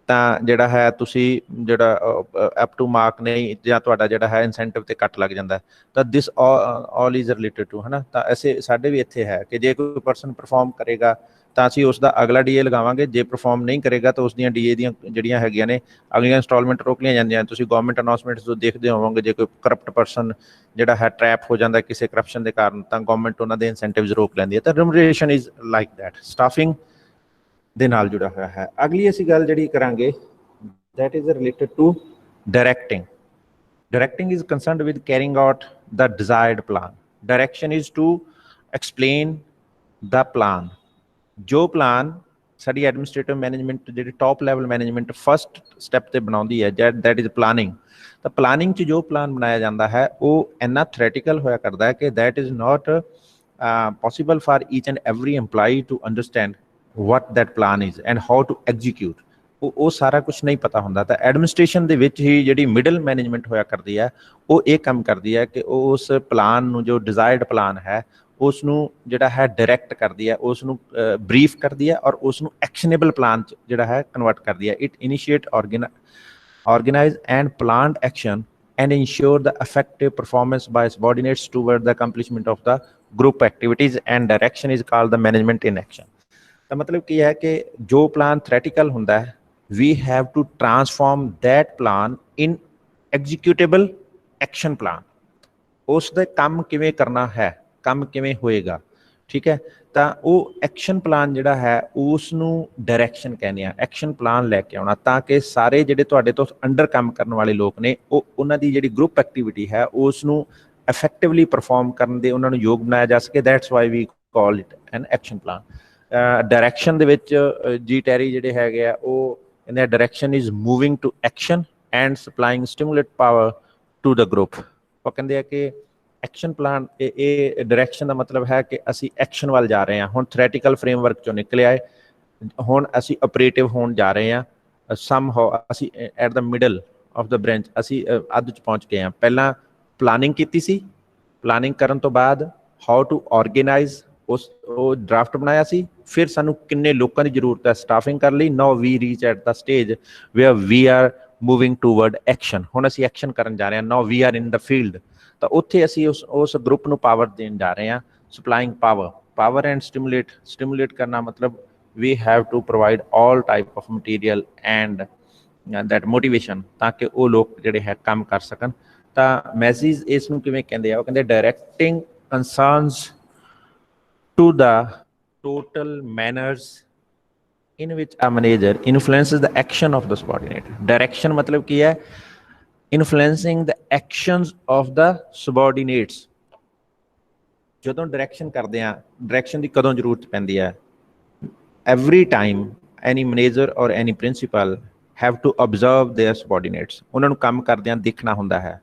ਤਾਂ ਜਿਹੜਾ ਹੈ ਤੁਸੀਂ ਜਿਹੜਾ ਅਪ ਟੂ ਮਾਰਕ ਨਹੀਂ ਜਾਂ ਤੁਹਾਡਾ ਜਿਹੜਾ ਹੈ ਇਨਸੈਂਟਿਵ ਤੇ ਕੱਟ ਲੱਗ ਜਾਂਦਾ। ਤਾਂ ਦਿਸ ਆਲ ਇਜ਼ ਰਿਲੇਟਡ ਟੂ ਹੈ ਨਾ। ਤਾਂ ਐਸੇ ਸਾਡੇ ਵੀ ਇੱਥੇ ਹੈ ਕਿ ਜੇ ਕੋਈ ਪਰਸਨ ਪਰਫਾਰਮ ਕਰੇਗਾ ਤਾਂ ਅਸੀਂ ਉਸ ਦਾ ਅਗਲਾ ਡੀਏ ਲਗਾਵਾਂਗੇ। ਜੇ ਪਰਫਾਰਮ ਨਹੀਂ ਕਰੇਗਾ ਤਾਂ ਉਸ ਦੀਆਂ ਡੀਏ ਦੀਆਂ ਜਿਹੜੀਆਂ ਹੈਗੀਆਂ ਨੇ ਅਗਲੀਆਂ ਇੰਸਟਾਲਮੈਂਟ ਰੋਕ ਲਈਆਂ ਜਾਂਦੀਆਂ। ਤੁਸੀਂ ਗਵਰਨਮੈਂਟ ਅਨਾਊਂਸਮੈਂਟਸ ਜੋ ਦੇਖਦੇ ਹੋਵੋਗੇ, ਜੇ ਕੋਈ ਕਰਪਟ ਪਰਸਨ ਜਿਹੜਾ ਹੈ ਟਰੈਪ ਹੋ ਜਾਂਦਾ ਕਿਸੇ ਕਰਪਸ਼ਨ ਦੇ ਕਾਰਨ ਤਾਂ ਗਵਰਨਮੈਂਟ ਉਹਨਾਂ ਦੇ ਇਨਸੈਂਟਿਵਸ ਰੋਕ ਲੈਂਦੀ ਹੈ। ਤਾਂ ਰਿਮੂਨਰੇਸ਼ਨ ਇਜ਼ ਲਾਈਕ ਦੈਟ, ਸਟਾਫਿੰਗ ਦੇ ਨਾਲ ਜੁੜਾ ਹੋਇਆ ਹੈ। ਅਗਲੀ ਅਸੀਂ ਗੱਲ ਜਿਹੜੀ ਕਰਾਂਗੇ that is related to directing. Directing is concerned with carrying out the desired plan. Direction is to explain the plan. ਜੋ ਪਲਾਨ ਸਾਡੀ ਐਡਮਿਨਿਸਟ੍ਰੇਟਿਵ ਮੈਨੇਜਮੈਂਟ ਜਿਹੜੀ top level management first step ਤੇ ਬਣਾਉਂਦੀ ਹੈ that is planning। ਤਾਂ ਪਲਾਨਿੰਗ 'ਚ ਜੋ ਪਲਾਨ ਬਣਾਇਆ ਜਾਂਦਾ ਹੈ ਉਹ ਇੰਨਾ ਥਿਓਰੈਟੀਕਲ ਹੋਇਆ ਕਰਦਾ ਹੈ ਕਿ that is not possible for each and every employee to understand what that plan is and how to execute. ਉਹ ਸਾਰਾ ਕੁਝ ਨਹੀਂ ਪਤਾ ਹੁੰਦਾ। ਤਾਂ ਐਡਮਿਨਿਸਟ੍ਰੇਸ਼ਨ ਦੇ ਵਿੱਚ ਹੀ ਜਿਹੜੀ ਮਿਡਲ ਮੈਨੇਜਮੈਂਟ ਹੋਇਆ ਕਰਦੀ ਹੈ ਉਹ ਇਹ ਕੰਮ ਕਰਦੀ ਹੈ ਕਿ ਉਹ ਉਸ ਪਲਾਨ ਨੂੰ, ਜੋ ਡਿਜ਼ਾਇਰਡ ਪਲਾਨ ਹੈ, ਉਸ ਨੂੰ ਜਿਹੜਾ ਹੈ ਡਾਇਰੈਕਟ ਕਰਦੀ ਹੈ, ਉਸ ਨੂੰ ਬਰੀਫ ਕਰਦੀ ਹੈ ਔਰ ਉਸ ਨੂੰ ਐਕਸ਼ਨੇਬਲ ਪਲਾਨ 'ਚ ਜਿਹੜਾ ਹੈ ਕਨਵਰਟ ਕਰਦੀ ਹੈ। It initiate organize and planned action and ensure the effective performance by subordinates toward the accomplishment of the group activities, and direction is called the management in action। ਤਾਂ ਮਤਲਬ ਕੀ ਹੈ ਕਿ ਜੋ ਪਲਾਨ ਥਿਓਰੈਟੀਕਲ ਹੁੰਦਾ ਹੈ, we have to transform that plan in executable action plan। ਉਸ ਦਾ ਕੰਮ ਕਿਵੇਂ ਕਰਨਾ ਹੈ, ਕੰਮ ਕਿਵੇਂ ਹੋਏਗਾ, ਠੀਕ ਹੈ। ਤਾਂ ਉਹ ਐਕਸ਼ਨ ਪਲਾਨ ਜਿਹੜਾ ਹੈ ਉਸ ਨੂੰ ਡਾਇਰੈਕਸ਼ਨ ਕਹਿੰਦੇ ਆ। ਐਕਸ਼ਨ ਪਲਾਨ ਲੈ ਕੇ ਆਉਣਾ ਤਾਂ ਕਿ ਸਾਰੇ ਜਿਹੜੇ ਤੁਹਾਡੇ ਤੋਂ ਅੰਡਰ ਕੰਮ ਕਰਨ ਵਾਲੇ ਲੋਕ ਨੇ ਉਹ ਉਹਨਾਂ ਦੀ ਜਿਹੜੀ ਗਰੁੱਪ ਐਕਟੀਵਿਟੀ ਹੈ ਉਸ ਨੂੰ ਇਫੈਕਟਿਵਲੀ ਪਰਫਾਰਮ ਕਰਨ ਦੇ ਉਹਨਾਂ ਨੂੰ ਯੋਗ ਬਣਾਇਆ ਜਾ ਸਕੇ। That's why we call it an action plan. Direction ਦੇ ਵਿੱਚ ਜੀ ਟੈਰੀ ਜਿਹੜੇ ਹੈਗੇ ਆ ਉਹ ਕਹਿੰਦੇ direction is moving to action and supplying stimulate power to the group. ਉਹ ਕਹਿੰਦੇ ਆ ਕਿ ਐਕਸ਼ਨ ਪਲਾਨ, ਇਹ ਡਾਇਰੈਕਸ਼ਨ ਦਾ ਮਤਲਬ ਹੈ ਕਿ ਅਸੀਂ ਐਕਸ਼ਨ ਵੱਲ ਜਾ ਰਹੇ ਹਾਂ। ਹੁਣ ਥਿਓਰੈਟੀਕਲ ਫਰੇਮਵਰਕ ਚੋਂ ਨਿਕਲਿਆ ਹੈ, ਹੁਣ ਅਸੀਂ ਆਪਰੇਟਿਵ ਹੋਣ ਜਾ ਰਹੇ ਹਾਂ। ਸਮ ਹਾਓ ਅਸੀਂ at the middle of the branch ਅਸੀਂ ਅੱਧ 'ਚ ਪਹੁੰਚ ਗਏ ਹਾਂ। ਪਹਿਲਾਂ ਪਲਾਨਿੰਗ ਕੀਤੀ ਸੀ, ਪਲਾਨਿੰਗ ਕਰਨ ਤੋਂ ਬਾਅਦ ਹਾਊ ਟੂ ਆਰਗੇਨਾਈਜ਼, ਉਹ ਡਰਾਫਟ ਬਣਾਇਆ ਸੀ। ਫਿਰ ਸਾਨੂੰ ਕਿੰਨੇ ਲੋਕਾਂ ਦੀ ਜ਼ਰੂਰਤ ਹੈ ਸਟਾਫਿੰਗ ਕਰਨ ਲਈ। Now we reach at the stage where we are moving toward action. ਹੁਣ ਅਸੀਂ ਐਕਸ਼ਨ ਕਰਨ ਜਾ ਰਹੇ ਹਾਂ। Now we are in the field. ਤਾਂ ਉੱਥੇ ਅਸੀਂ ਉਸ ਗਰੁੱਪ ਨੂੰ ਪਾਵਰ ਦੇਣ ਜਾ ਰਹੇ ਹਾਂ। ਸਪਲਾਈਂਗ ਪਾਵਰ ਐਂਡ ਸਟਿਮੂਲੇਟ ਕਰਨਾ ਮਤਲਬ we have to provide all type of material and that motivation, ਤਾਂ ਕਿ ਉਹ ਲੋਕ ਜਿਹੜੇ ਹੈ ਕੰਮ ਕਰ ਸਕਣ। ਤਾਂ ਮੈਸੇਜ ਇਸ ਨੂੰ ਕਿਵੇਂ ਕਹਿੰਦੇ ਆ, ਉਹ ਕਹਿੰਦੇ directing concerns to the total manners in which a manager influences the action of the subordinate। Direction मतलब ਕੀ ਹੈ, influencing the actions of the subordinates। ਜਦੋਂ ਡਾਇਰੈਕਸ਼ਨ ਕਰਦੇ ਆ, ਡਾਇਰੈਕਸ਼ਨ ਦੀ ਕਦੋਂ ਜ਼ਰੂਰਤ ਪੈਂਦੀ ਹੈ? every time any manager or any principal have to observe their subordinates। ਉਹਨਾਂ ਨੂੰ ਕੰਮ ਕਰਦਿਆਂ ਦੇਖਣਾ ਹੁੰਦਾ ਹੈ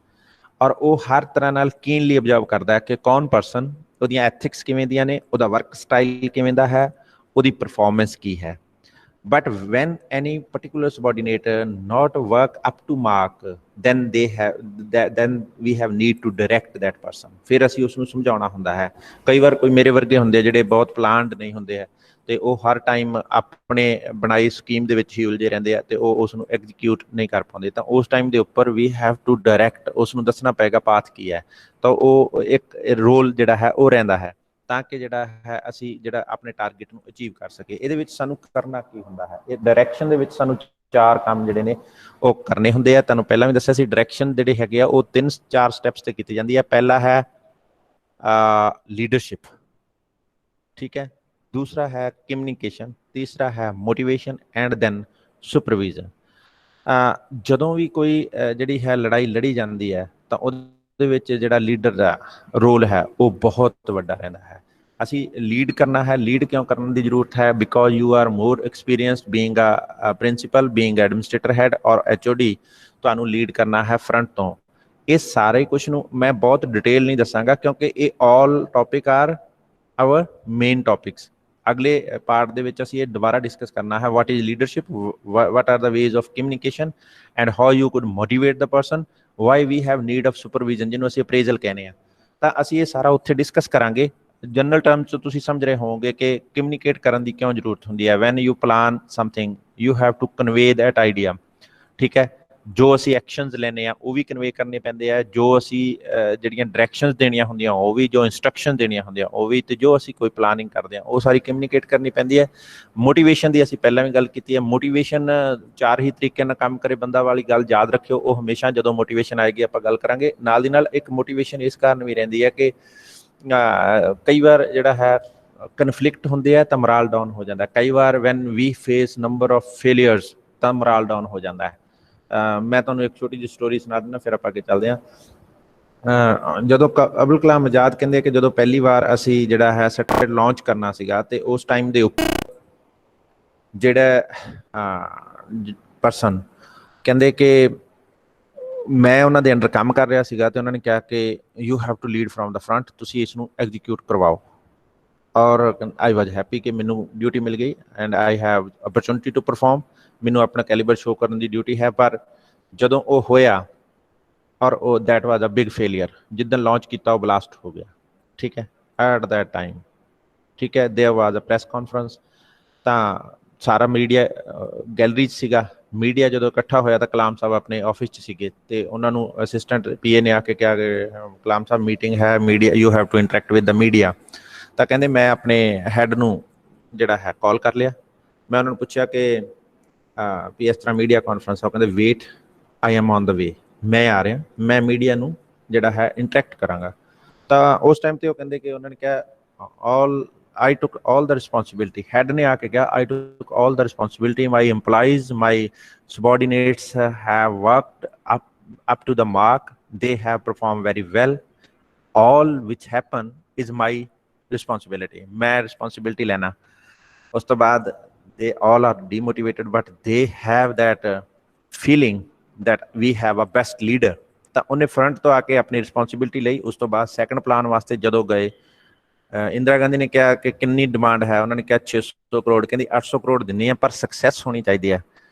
ਔਰ ਉਹ ਹਰ ਤਰ੍ਹਾਂ ਨਾਲ ਕੀਨਲੀ ਅਬਜ਼ਰਵ ਕਰਦਾ ਹੈ ਕਿ ਕੌਣ ਪਰਸਨ, ਉਹਦੀਆਂ ਐਥਿਕਸ ਕਿਵੇਂ ਦੀਆਂ ਨੇ, ਉਹਦਾ ਵਰਕ ਸਟਾਈਲ ਕਿਵੇਂ ਦਾ ਹੈ, ਉਹਦੀ ਪਰਫਾਰਮੈਂਸ ਕੀ ਹੈ। But when any particular subordinate not work up to mark, then we have need to direct that person। ਫਿਰ ਅਸੀਂ ਉਸ ਨੂੰ ਸਮਝਾਉਣਾ ਹੁੰਦਾ ਹੈ। ਕਈ ਵਾਰ ਕੋਈ ਮੇਰੇ ਵਰਗੇ ਹੁੰਦੇ ਜਿਹੜੇ ਬਹੁਤ ਪਲਾਨਡ ਨਹੀਂ ਹੁੰਦੇ ਹੈ ਤੇ ਉਹ ਹਰ ਟਾਈਮ ਆਪਣੇ ਬਣਾਈ ਸਕੀਮ ਦੇ ਵਿੱਚ ਹੀ ਉਲਝੇ ਰਹਿੰਦੇ ਆ ਤੇ ਉਹ ਉਸ ਨੂੰ ਐਗਜ਼ੀਕਿਊਟ ਨਹੀਂ ਕਰ ਪਾਉਂਦੇ। ਤਾਂ ਉਸ ਟਾਈਮ ਦੇ ਉੱਪਰ ਵੀ ਹੈਵ ਟੂ ਡਾਇਰੈਕਟ, ਉਸ ਨੂੰ ਦੱਸਣਾ ਪਏਗਾ ਪਾਥ ਕੀ ਹੈ। ਤਾਂ ਉਹ ਇੱਕ ਰੋਲ ਜਿਹੜਾ ਹੈ ਉਹ ਰਹਿੰਦਾ ਹੈ ਤਾਂ ਕਿ ਜਿਹੜਾ ਹੈ ਅਸੀਂ ਜਿਹੜਾ ਆਪਣੇ ਟਾਰਗੇਟ ਨੂੰ ਅਚੀਵ ਕਰ ਸਕੇ। ਇਹਦੇ ਵਿੱਚ ਸਾਨੂੰ ਕਰਨਾ ਕੀ ਹੁੰਦਾ ਹੈ, ਇਹ ਡਾਇਰੈਕਸ਼ਨ ਦੇ ਵਿੱਚ ਸਾਨੂੰ 4 ਕੰਮ ਜਿਹੜੇ ਨੇ ਉਹ ਕਰਨੇ ਹੁੰਦੇ ਆ। ਤੁਹਾਨੂੰ ਪਹਿਲਾਂ ਵੀ ਦੱਸਿਆ ਸੀ ਡਾਇਰੈਕਸ਼ਨ ਜਿਹੜੇ ਹੈਗੇ ਆ ਉਹ 3-4 ਸਟੈਪਸ ਤੇ ਕੀਤੀ ਜਾਂਦੀ ਹੈ। ਪਹਿਲਾ ਹੈ ਲੀਡਰਸ਼ਿਪ, ਠੀਕ ਹੈ। ਦੂਸਰਾ ਹੈ ਕਮਿਊਨੀਕੇਸ਼ਨ, ਤੀਸਰਾ ਹੈ ਮੋਟੀਵੇਸ਼ਨ ਐਂਡ ਦੈਨ ਸੁਪਰਵਿਜ਼ਨ। ਜਦੋਂ ਵੀ ਕੋਈ ਜਿਹੜੀ ਹੈ ਲੜਾਈ ਲੜੀ ਜਾਂਦੀ ਹੈ ਤਾਂ ਉਹਦੇ ਵਿੱਚ ਜਿਹੜਾ ਲੀਡਰ ਦਾ ਰੋਲ ਹੈ ਉਹ ਬਹੁਤ ਵੱਡਾ ਰਹਿੰਦਾ ਹੈ। ਅਸੀਂ ਲੀਡ ਕਰਨਾ ਹੈ। ਲੀਡ ਕਿਉਂ ਕਰਨ ਦੀ ਜ਼ਰੂਰਤ ਹੈ? Because you are more experienced being a principal, being administrator head ਔਰ HOD। ਤੁਹਾਨੂੰ ਲੀਡ ਕਰਨਾ ਹੈ ਫਰੰਟ ਤੋਂ। ਇਹ ਸਾਰੇ ਕੁਛ ਨੂੰ ਮੈਂ ਬਹੁਤ ਡਿਟੇਲ ਨਹੀਂ ਦੱਸਾਂਗਾ ਕਿਉਂਕਿ ਇਹ all topic are our main topics. ਅਗਲੇ ਪਾਰਟ ਦੇ ਵਿੱਚ ਅਸੀਂ ਇਹ ਦੁਬਾਰਾ ਡਿਸਕਸ ਕਰਨਾ ਹੈ। What is leadership, what are the ways of communication and how you could motivate the person, why we have need of supervision, ਜਿਹਨੂੰ ਅਸੀਂ ਅਪਰੇਜ਼ਲ ਕਹਿੰਦੇ ਹਾਂ। ਤਾਂ ਅਸੀਂ ਇਹ ਸਾਰਾ ਉੱਥੇ ਡਿਸਕਸ ਕਰਾਂਗੇ। ਜਨਰਲ ਟਰਮਸ 'ਚ ਤੁਸੀਂ ਸਮਝ ਰਹੇ ਹੋਵੋਗੇ ਕਿ ਕਮਿਊਨੀਕੇਟ ਕਰਨ ਦੀ ਕਿਉਂ ਜ਼ਰੂਰਤ ਹੁੰਦੀ ਹੈ। When you plan something you have to convey that idea, ਠੀਕ ਹੈ। ਜੋ ਅਸੀਂ ਐਕਸ਼ਨਸ ਲੈਂਦੇ ਆ ਉਹ ਵੀ ਕਨਵੇ ਕਰਨੇ ਪੈਂਦੇ ਆ, ਜੋ ਅਸੀਂ ਜਿਹੜੀਆਂ ਡਾਇਰੈਕਸ਼ਨਸ ਦੇਣੀਆਂ ਹੁੰਦੀਆਂ ਉਹ ਵੀ, ਜੋ ਇੰਸਟਰਕਸ਼ਨ ਦੇਣੀਆਂ ਹੁੰਦੀਆਂ ਉਹ ਵੀ, ਤੇ ਜੋ ਅਸੀਂ ਕੋਈ ਪਲਾਨਿੰਗ ਕਰਦੇ ਹਾਂ ਉਹ ਸਾਰੀ ਕਮਿਊਨੀਕੇਟ ਕਰਨੀ ਪੈਂਦੀ ਹੈ। ਮੋਟੀਵੇਸ਼ਨ ਦੀ ਅਸੀਂ ਪਹਿਲਾਂ ਵੀ ਗੱਲ ਕੀਤੀ ਹੈ। ਮੋਟੀਵੇਸ਼ਨ 4 ਹੀ ਤਰੀਕੇ ਨਾਲ ਕੰਮ ਕਰੇ ਬੰਦਾ ਵਾਲੀ ਗੱਲ ਯਾਦ ਰੱਖਿਓ। ਉਹ ਹਮੇਸ਼ਾ ਜਦੋਂ ਮੋਟੀਵੇਸ਼ਨ ਆਏਗੀ ਆਪਾਂ ਗੱਲ ਕਰਾਂਗੇ। ਨਾਲ ਦੀ ਨਾਲ ਇੱਕ ਮੋਟੀਵੇਸ਼ਨ ਇਸ ਕਾਰਨ ਵੀ ਰਹਿੰਦੀ ਹੈ ਕਿ ਕਈ ਵਾਰ ਜਿਹੜਾ ਹੈ ਕਨਫਲਿਕਟ ਹੁੰਦੇ ਆ ਤਾਂ ਮੋਰਾਲ ਡਾਊਨ ਹੋ ਜਾਂਦਾ। ਕਈ ਵਾਰ when we face number of failures ਤਾਂ ਮੋਰਾਲ ਡਾਊਨ ਹੋ ਜਾਂਦਾ ਹੈ। ਮੈਂ ਤੁਹਾਨੂੰ ਇੱਕ ਛੋਟੀ ਜਿਹੀ ਸਟੋਰੀ ਸੁਣਾ ਦਿੰਦਾ, ਫਿਰ ਆਪਾਂ ਅੱਗੇ ਚੱਲਦੇ ਹਾਂ। ਜਦੋਂ ਅਬੁਲ ਕਲਾਮ ਆਜ਼ਾਦ ਕਹਿੰਦੇ ਕਿ ਜਦੋਂ ਪਹਿਲੀ ਵਾਰ ਅਸੀਂ ਜਿਹੜਾ ਹੈ ਸੈਟੇਲਾਈਟ ਲਾਂਚ ਕਰਨਾ ਸੀਗਾ ਤੇ ਉਸ ਟਾਈਮ ਦੇ ਉੱਪਰ ਜਿਹੜਾ ਪਰਸਨ ਕਹਿੰਦੇ ਕਿ ਮੈਂ ਉਹਨਾਂ ਦੇ ਅੰਡਰ ਕੰਮ ਕਰ ਰਿਹਾ ਸੀਗਾ ਤੇ ਉਹਨਾਂ ਨੇ ਕਿਹਾ ਕਿ you have to lead from the front, ਤੁਸੀਂ ਇਸ ਨੂੰ ਐਗਜ਼ੀਕਿਊਟ ਕਰਵਾਓ। ਔਰ ਆਈ ਵਾਜ ਹੈਪੀ ਕਿ ਮੈਨੂੰ ਡਿਊਟੀ ਮਿਲ ਗਈ and I have opportunity to perform, ਮੈਨੂੰ ਆਪਣਾ ਕੈਲੀਬਰ ਸ਼ੋਅ ਕਰਨ ਦੀ ਡਿਊਟੀ ਹੈ। ਪਰ ਜਦੋਂ ਉਹ ਹੋਇਆ ਔਰ ਉਹ ਦੈਟ ਵਾਜ ਅ ਬਿਗ ਫੇਲੀਅਰ, ਜਿੱਦਣ ਲਾਂਚ ਕੀਤਾ ਉਹ ਬਲਾਸਟ ਹੋ ਗਿਆ, ਠੀਕ ਹੈ, ਐਟ दैट टाइम, ठीक है। There was a press conference, ਤਾਂ ਸਾਰਾ ਮੀਡੀਆ ਗੈਲਰੀ 'ਚ ਸੀਗਾ। ਮੀਡੀਆ ਜਦੋਂ ਇਕੱਠਾ ਹੋਇਆ ਤਾਂ ਕਲਾਮ ਸਾਹਿਬ ਆਪਣੇ ਆਫਿਸ 'ਚ ਸੀਗੇ ਅਤੇ ਉਹਨਾਂ ਨੂੰ ਅਸਿਸਟੈਂਟ ਪੀਏ ਨੇ ਆ ਕੇ ਕਿਹਾ ਕਿ ਕਲਾਮ ਸਾਹਿਬ ਮੀਟਿੰਗ ਹੈ, media you have to interact with the media. ਤਾਂ ਕਹਿੰਦੇ ਮੈਂ ਆਪਣੇ ਹੈੱਡ ਨੂੰ ਜਿਹੜਾ ਹੈ ਕਾਲ ਕਰ ਲਿਆ। ਮੈਂ ਉਹਨਾਂ ਨੂੰ ਪੁੱਛਿਆ ਕਿ ਵੀ ਇਸ ਤਰ੍ਹਾਂ ਮੀਡੀਆ ਕਾਨਫਰੰਸ ਆ। ਉਹ ਕਹਿੰਦੇ wait, I am on the way, ਮੈਂ ਆ ਰਿਹਾ, ਮੈਂ ਮੀਡੀਆ ਨੂੰ ਜਿਹੜਾ ਹੈ ਇੰਟਰੈਕਟ ਕਰਾਂਗਾ। ਤਾਂ ਉਸ ਟਾਈਮ 'ਤੇ ਉਹ ਕਹਿੰਦੇ ਕਿ ਉਹਨਾਂ ਨੇ ਕਿਹਾ ਆਲ I took all the responsibility. Head ने आके क्या, I took all the responsibility. My employees, my subordinates have worked up to the mark. They have performed very well. All which happen is my responsibility. मैं responsibility लेना। उस तो बाद they all are demotivated, but they have that feeling that we have a best leader. ਤਾਂ ਉਹਨੇ front ਤੋਂ ਆ ਕੇ ਆਪਣੀ responsibility ਲਈ। ਉਸ ਤੋਂ ਬਾਅਦ second plan ਵਾਸਤੇ ਜਦੋਂ ਗਏ, ਇੰਦਰਾ ਗਾਂਧੀ ਨੇ ਕਿਹਾ ਕਿ ਕਿੰਨੀ ਡਿਮਾਂਡ ਹੈ, ਉਹਨਾਂ ਨੇ ਕਿਹਾ 600 ਕਰੋੜ। ਕਹਿੰਦੀ 800 ਕਰੋੜ ਦਿੰਨੀ ਆ, ਪਰ ਸਕਸੈਸ ਹੋਣੀ ਚਾਹੀਦੀ ਹੈ।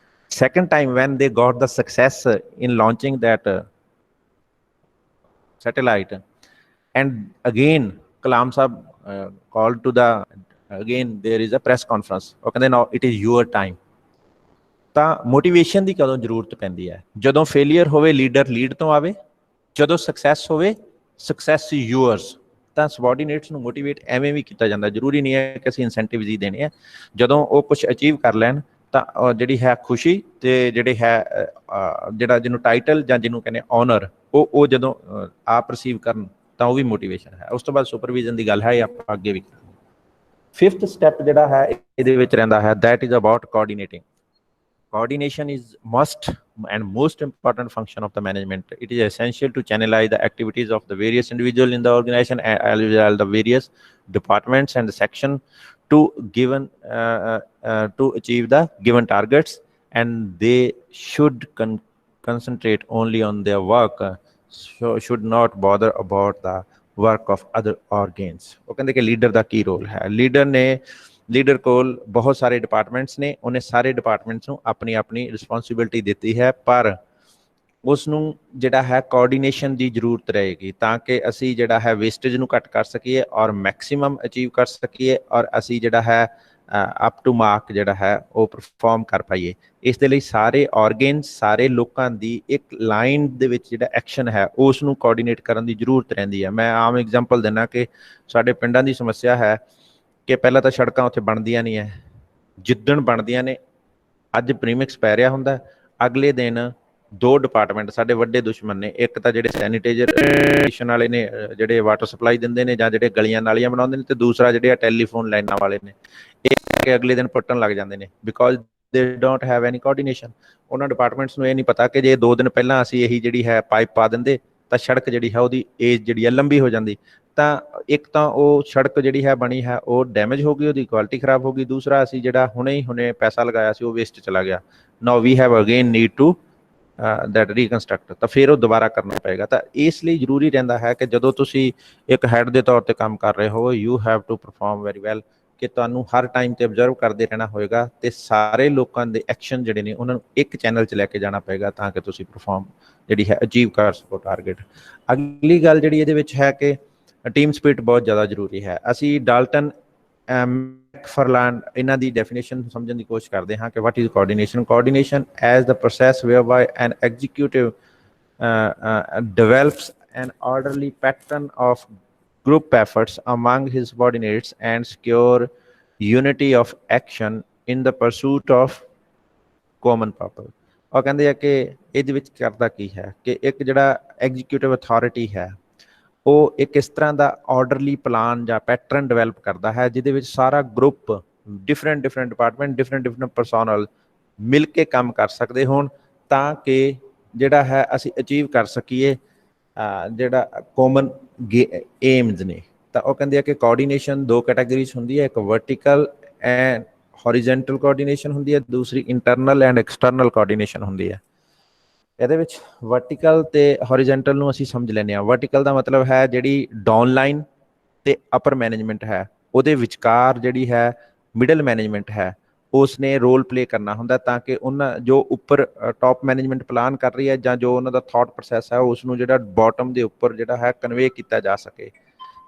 Second time when they got the success in launching that satellite and again Kalam Sahib call to the again there is a press conference. ਉਹ ਕਹਿੰਦੇ no it is your time. ਤਾਂ ਮੋਟੀਵੇਸ਼ਨ ਦੀ ਕਦੋਂ ਜ਼ਰੂਰਤ ਪੈਂਦੀ ਹੈ? ਜਦੋਂ ਫੇਲੀਅਰ ਹੋਵੇ ਲੀਡਰ ਲੀਡ ਤੋਂ ਆਵੇ, ਜਦੋਂ ਸਕਸੈਸ ਹੋਵੇ ਸਕਸੈਸ ਯੂਅਰਸ। ਤਾਂ ਸਬੋਰਡੀਨੇਟਸ ਨੂੰ ਮੋਟੀਵੇਟ ਐਵੇਂ ਵੀ ਕੀਤਾ ਜਾਂਦਾ, ਜ਼ਰੂਰੀ ਨਹੀਂ ਹੈ ਕਿ ਅਸੀਂ ਇਨਸੈਂਟਿਵਜ਼ ਹੀ ਦੇਣੇ ਆ। ਜਦੋਂ ਉਹ ਕੁਛ ਅਚੀਵ ਕਰ ਲੈਣ ਤਾਂ ਜਿਹੜੀ ਹੈ ਖੁਸ਼ੀ ਅਤੇ ਜਿਹੜੇ ਹੈ ਜਿਹੜਾ ਜਿਹਨੂੰ ਟਾਈਟਲ ਜਾਂ ਜਿਹਨੂੰ ਕਹਿੰਦੇ ਓਨਰ, ਉਹ ਜਦੋਂ ਆਪ ਰਿਸੀਵ ਕਰਨ ਤਾਂ ਉਹ ਵੀ ਮੋਟੀਵੇਸ਼ਨ ਹੈ। ਉਸ ਤੋਂ ਬਾਅਦ ਸੁਪਰਵਿਜ਼ਨ ਦੀ ਗੱਲ ਹੈ, ਇਹ ਆਪਾਂ ਅੱਗੇ ਵੀ ਕਰਾਂਗੇ। ਫਿਫਥ ਸਟੈਪ ਜਿਹੜਾ ਹੈ ਇਹਦੇ ਵਿੱਚ ਰਹਿੰਦਾ ਹੈ, that is about coordinating. Coordination is must and most important function of the management. It is essential to channelize the activities of the various individuals in the organization as well as the various departments and the section to given to achieve the given targets, and they should concentrate only on their work, so should not bother about the work of other organs. ਉਹ ਕਹਿੰਦੇ ਕਿ ਲੀਡਰ ਦਾ ਕੀ ਰੋਲ ਹੈ? ਲੀਡਰ ਕੋਲ ਬਹੁਤ ਸਾਰੇ ਡਿਪਾਰਟਮੈਂਟਸ ਨੇ, ਉਹਨੇ ਸਾਰੇ ਡਿਪਾਰਟਮੈਂਟਸ ਨੂੰ ਆਪਣੀ ਆਪਣੀ ਰਿਸਪੌਂਸਿਬਿਲਿਟੀ ਦਿੱਤੀ ਹੈ, ਪਰ ਉਸ ਨੂੰ ਜਿਹੜਾ ਹੈ ਕੋਆਰਡੀਨੇਸ਼ਨ ਦੀ ਜ਼ਰੂਰਤ ਰਹੇਗੀ ਤਾਂ ਕਿ ਅਸੀਂ ਜਿਹੜਾ ਹੈ ਵੇਸਟੇਜ ਨੂੰ ਘੱਟ ਕਰ ਸਕੀਏ ਔਰ ਮੈਕਸੀਮਮ ਅਚੀਵ ਕਰ ਸਕੀਏ ਔਰ ਅਸੀਂ ਜਿਹੜਾ ਹੈ ਅਪ ਟੂ ਮਾਰਕ ਜਿਹੜਾ ਹੈ ਉਹ ਪਰਫਾਰਮ ਕਰ ਪਾਈਏ। ਇਸ ਦੇ ਲਈ ਸਾਰੇ ਔਰਗੇਨਸ, ਸਾਰੇ ਲੋਕਾਂ ਦੀ ਇੱਕ ਲਾਈਨ ਦੇ ਵਿੱਚ ਜਿਹੜਾ ਐਕਸ਼ਨ ਹੈ ਉਸ ਨੂੰ ਕੋਆਰਡੀਨੇਟ ਕਰਨ ਦੀ ਜ਼ਰੂਰਤ ਰਹਿੰਦੀ ਹੈ। ਮੈਂ ਆਮ ਐਗਜ਼ਾਮਪਲ ਦਿੰਦਾ ਕਿ ਸਾਡੇ ਪਿੰਡਾਂ ਦੀ ਸਮੱਸਿਆ ਹੈ ਕਿ ਪਹਿਲਾਂ ਤਾਂ ਸੜਕਾਂ ਉੱਥੇ ਬਣਦੀਆਂ ਨਹੀਂ ਹੈ, ਜਿੱਦਣ ਬਣਦੀਆਂ ਨੇ ਅੱਜ ਪ੍ਰੀਮਿਕਸ ਪੈ ਰਿਹਾ ਹੁੰਦਾ, ਅਗਲੇ ਦਿਨ ਦੋ ਡਿਪਾਰਟਮੈਂਟ ਸਾਡੇ ਵੱਡੇ ਦੁਸ਼ਮਣ ਨੇ। ਇੱਕ ਤਾਂ ਜਿਹੜੇ ਸੈਨੀਟਾਈਜ਼ੇਸ਼ਨ ਵਾਲੇ ਨੇ, ਜਿਹੜੇ ਵਾਟਰ ਸਪਲਾਈ ਦਿੰਦੇ ਨੇ ਜਾਂ ਜਿਹੜੇ ਗਲੀਆਂ ਨਾਲੀਆਂ ਬਣਾਉਂਦੇ ਨੇ, ਤੇ ਦੂਸਰਾ ਜਿਹੜੇ ਆ ਟੈਲੀਫੋਨ ਲਾਈਨਾਂ ਵਾਲੇ ਨੇ, ਇਹ ਅਗਲੇ ਦਿਨ ਪੁੱਟਣ ਲੱਗ ਜਾਂਦੇ ਨੇ ਬਿਕੋਜ਼ ਦੇ ਡੋਂਟ ਹੈਵ ਐਨੀ ਕੋਆਰਡੀਨੇਸ਼ਨ। ਉਹਨਾਂ ਡਿਪਾਰਟਮੈਂਟਸ ਨੂੰ ਇਹ ਨਹੀਂ ਪਤਾ ਕਿ ਜੇ 2 ਦਿਨ ਪਹਿਲਾਂ ਅਸੀਂ ਇਹੀ ਜਿਹੜੀ ਹੈ ਪਾਈਪ ਪਾ ਦਿੰਦੇ ਤਾਂ ਸੜਕ ਜਿਹੜੀ ਹੈ ਉਹਦੀ ਏਜ ਜਿਹੜੀ ਹੈ ਲੰਬੀ ਹੋ ਜਾਂਦੀ। ਤਾਂ ਇੱਕ ਤਾਂ ਉਹ ਸੜਕ ਜਿਹੜੀ ਹੈ ਬਣੀ ਹੈ ਉਹ ਡੈਮੇਜ ਹੋ ਗਈ, ਉਹਦੀ ਕੁਆਲਿਟੀ ਖਰਾਬ ਹੋ ਗਈ। ਦੂਸਰਾ ਅਸੀਂ ਜਿਹੜਾ ਹੁਣੇ ਪੈਸਾ ਲਗਾਇਆ ਸੀ ਉਹ ਵੇਸਟ ਚਲਾ ਗਿਆ। Now we have again need to that reconstruct, ਤਾਂ ਫਿਰ ਉਹ ਦੁਬਾਰਾ ਕਰਨਾ ਪਏਗਾ। ਤਾਂ ਇਸ ਲਈ ਜ਼ਰੂਰੀ ਰਹਿੰਦਾ ਹੈ ਕਿ ਜਦੋਂ ਤੁਸੀਂ ਇੱਕ ਹੈਡ ਦੇ ਤੌਰ 'ਤੇ ਕੰਮ ਕਰ ਰਹੇ ਹੋ, you have to perform very well, ਕਿ ਤੁਹਾਨੂੰ ਹਰ ਟਾਈਮ 'ਤੇ ਅਬਜ਼ਰਵ ਕਰਦੇ ਰਹਿਣਾ ਹੋਏਗਾ ਅਤੇ ਸਾਰੇ ਲੋਕਾਂ ਦੇ ਐਕਸ਼ਨ ਜਿਹੜੇ ਨੇ ਉਹਨਾਂ ਨੂੰ ਇੱਕ ਚੈਨਲ 'ਚ ਲੈ ਕੇ ਜਾਣਾ ਪਏਗਾ ਤਾਂ ਕਿ ਤੁਸੀਂ ਪਰਫਾਰਮ ਜਿਹੜੀ ਹੈ ਅਚੀਵ ਕਰ ਸਕੋ ਟਾਰਗੇਟ। ਅਗਲੀ ਗੱਲ ਜਿਹੜੀ ਇਹਦੇ ਵਿੱਚ ਹੈ ਕਿ ਟੀਮ ਸਪਿਰਿਟ ਬਹੁਤ ਜ਼ਿਆਦਾ ਜ਼ਰੂਰੀ ਹੈ। ਅਸੀਂ ਡਾਲਟਨ ਮੈਕਫਰਲੈਂਡ ਇਹਨਾਂ ਦੀ ਡੈਫੀਨੇਸ਼ਨ ਸਮਝਣ ਦੀ ਕੋਸ਼ਿਸ਼ ਕਰਦੇ ਹਾਂ ਕਿ what is coordination as the process whereby an executive develops an orderly pattern of group efforts among his subordinates and secure unity of action in the pursuit of common purpose. ਉਹ ਕਹਿੰਦੇ ਆ ਕਿ ਇਹਦੇ ਵਿੱਚ ਕਰਦਾ ਕੀ ਹੈ ਕਿ ਇੱਕ ਜਿਹੜਾ ਐਗਜ਼ੀਕਿਊਟਿਵ ਅਥਾਰਟੀ ਹੈ ਉਹ ਇੱਕ ਇਸ ਤਰ੍ਹਾਂ ਦਾ ਆਰਡਰਲੀ ਪਲਾਨ ਜਾਂ ਪੈਟਰਨ ਡਿਵੈਲਪ ਕਰਦਾ ਹੈ ਜਿਹਦੇ ਵਿੱਚ ਸਾਰਾ group different department different personnel ਮਿਲ ਕੇ ਕੰਮ ਕਰ ਸਕਦੇ ਹੋਣ ਤਾਂ ਕਿ ਜਿਹੜਾ ਹੈ ਅਸੀਂ ਅਚੀਵ ਕਰ ਸਕੀਏ ਜਿਹੜਾ ਕਾਮਨ ਏਮਸ ਨੇ। ਤਾਂ ਉਹ ਕਹਿੰਦੇ ਆ ਕਿ ਕੋਆਰਡੀਨੇਸ਼ਨ 2 ਕੈਟਾਗਰੀਜ਼ ਹੁੰਦੀ ਹੈ, ਇੱਕ ਵਰਟੀਕਲ ਐਂਡ ਹੌਰੀਜ਼ੈਂਟਲ ਕੋਆਰਡੀਨੇਸ਼ਨ ਹੁੰਦੀ ਹੈ, ਦੂਸਰੀ ਇੰਟਰਨਲ ਐਂਡ ਐਕਸਟਰਨਲ ਕੋਆਰਡੀਨੇਸ਼ਨ ਹੁੰਦੀ ਹੈ। ਇਹਦੇ ਵਿੱਚ ਵਰਟੀਕਲ ਤੇ ਹੌਰੀਜ਼ੈਂਟਲ ਨੂੰ ਅਸੀਂ ਸਮਝ ਲੈਂਦੇ ਹਾਂ। ਵਰਟੀਕਲ ਦਾ ਮਤਲਬ ਹੈ ਜਿਹੜੀ ਡਾਊਨ ਲਾਈਨ ਤੇ ਅਪਰ ਮੈਨੇਜਮੈਂਟ ਹੈ ਉਹਦੇ ਵਿਚਕਾਰ ਜਿਹੜੀ ਹੈ ਮਿਡਲ ਮੈਨੇਜਮੈਂਟ ਹੈ ਉਸਨੇ ਰੋਲ ਪਲੇ ਕਰਨਾ ਹੁੰਦਾ ਤਾਂ ਕਿ ਉਹਨਾਂ ਜੋ ਉੱਪਰ ਟੌਪ ਮੈਨੇਜਮੈਂਟ ਪਲਾਨ ਕਰ ਰਹੀ ਹੈ ਜਾਂ ਜੋ ਉਹਨਾਂ ਦਾ ਥਾਟ ਪ੍ਰੋਸੈਸ ਹੈ ਉਸ ਨੂੰ ਜਿਹੜਾ ਬਾਟਮ ਦੇ ਉੱਪਰ ਜਿਹੜਾ ਹੈ ਕਨਵੇ ਕੀਤਾ ਜਾ ਸਕੇ।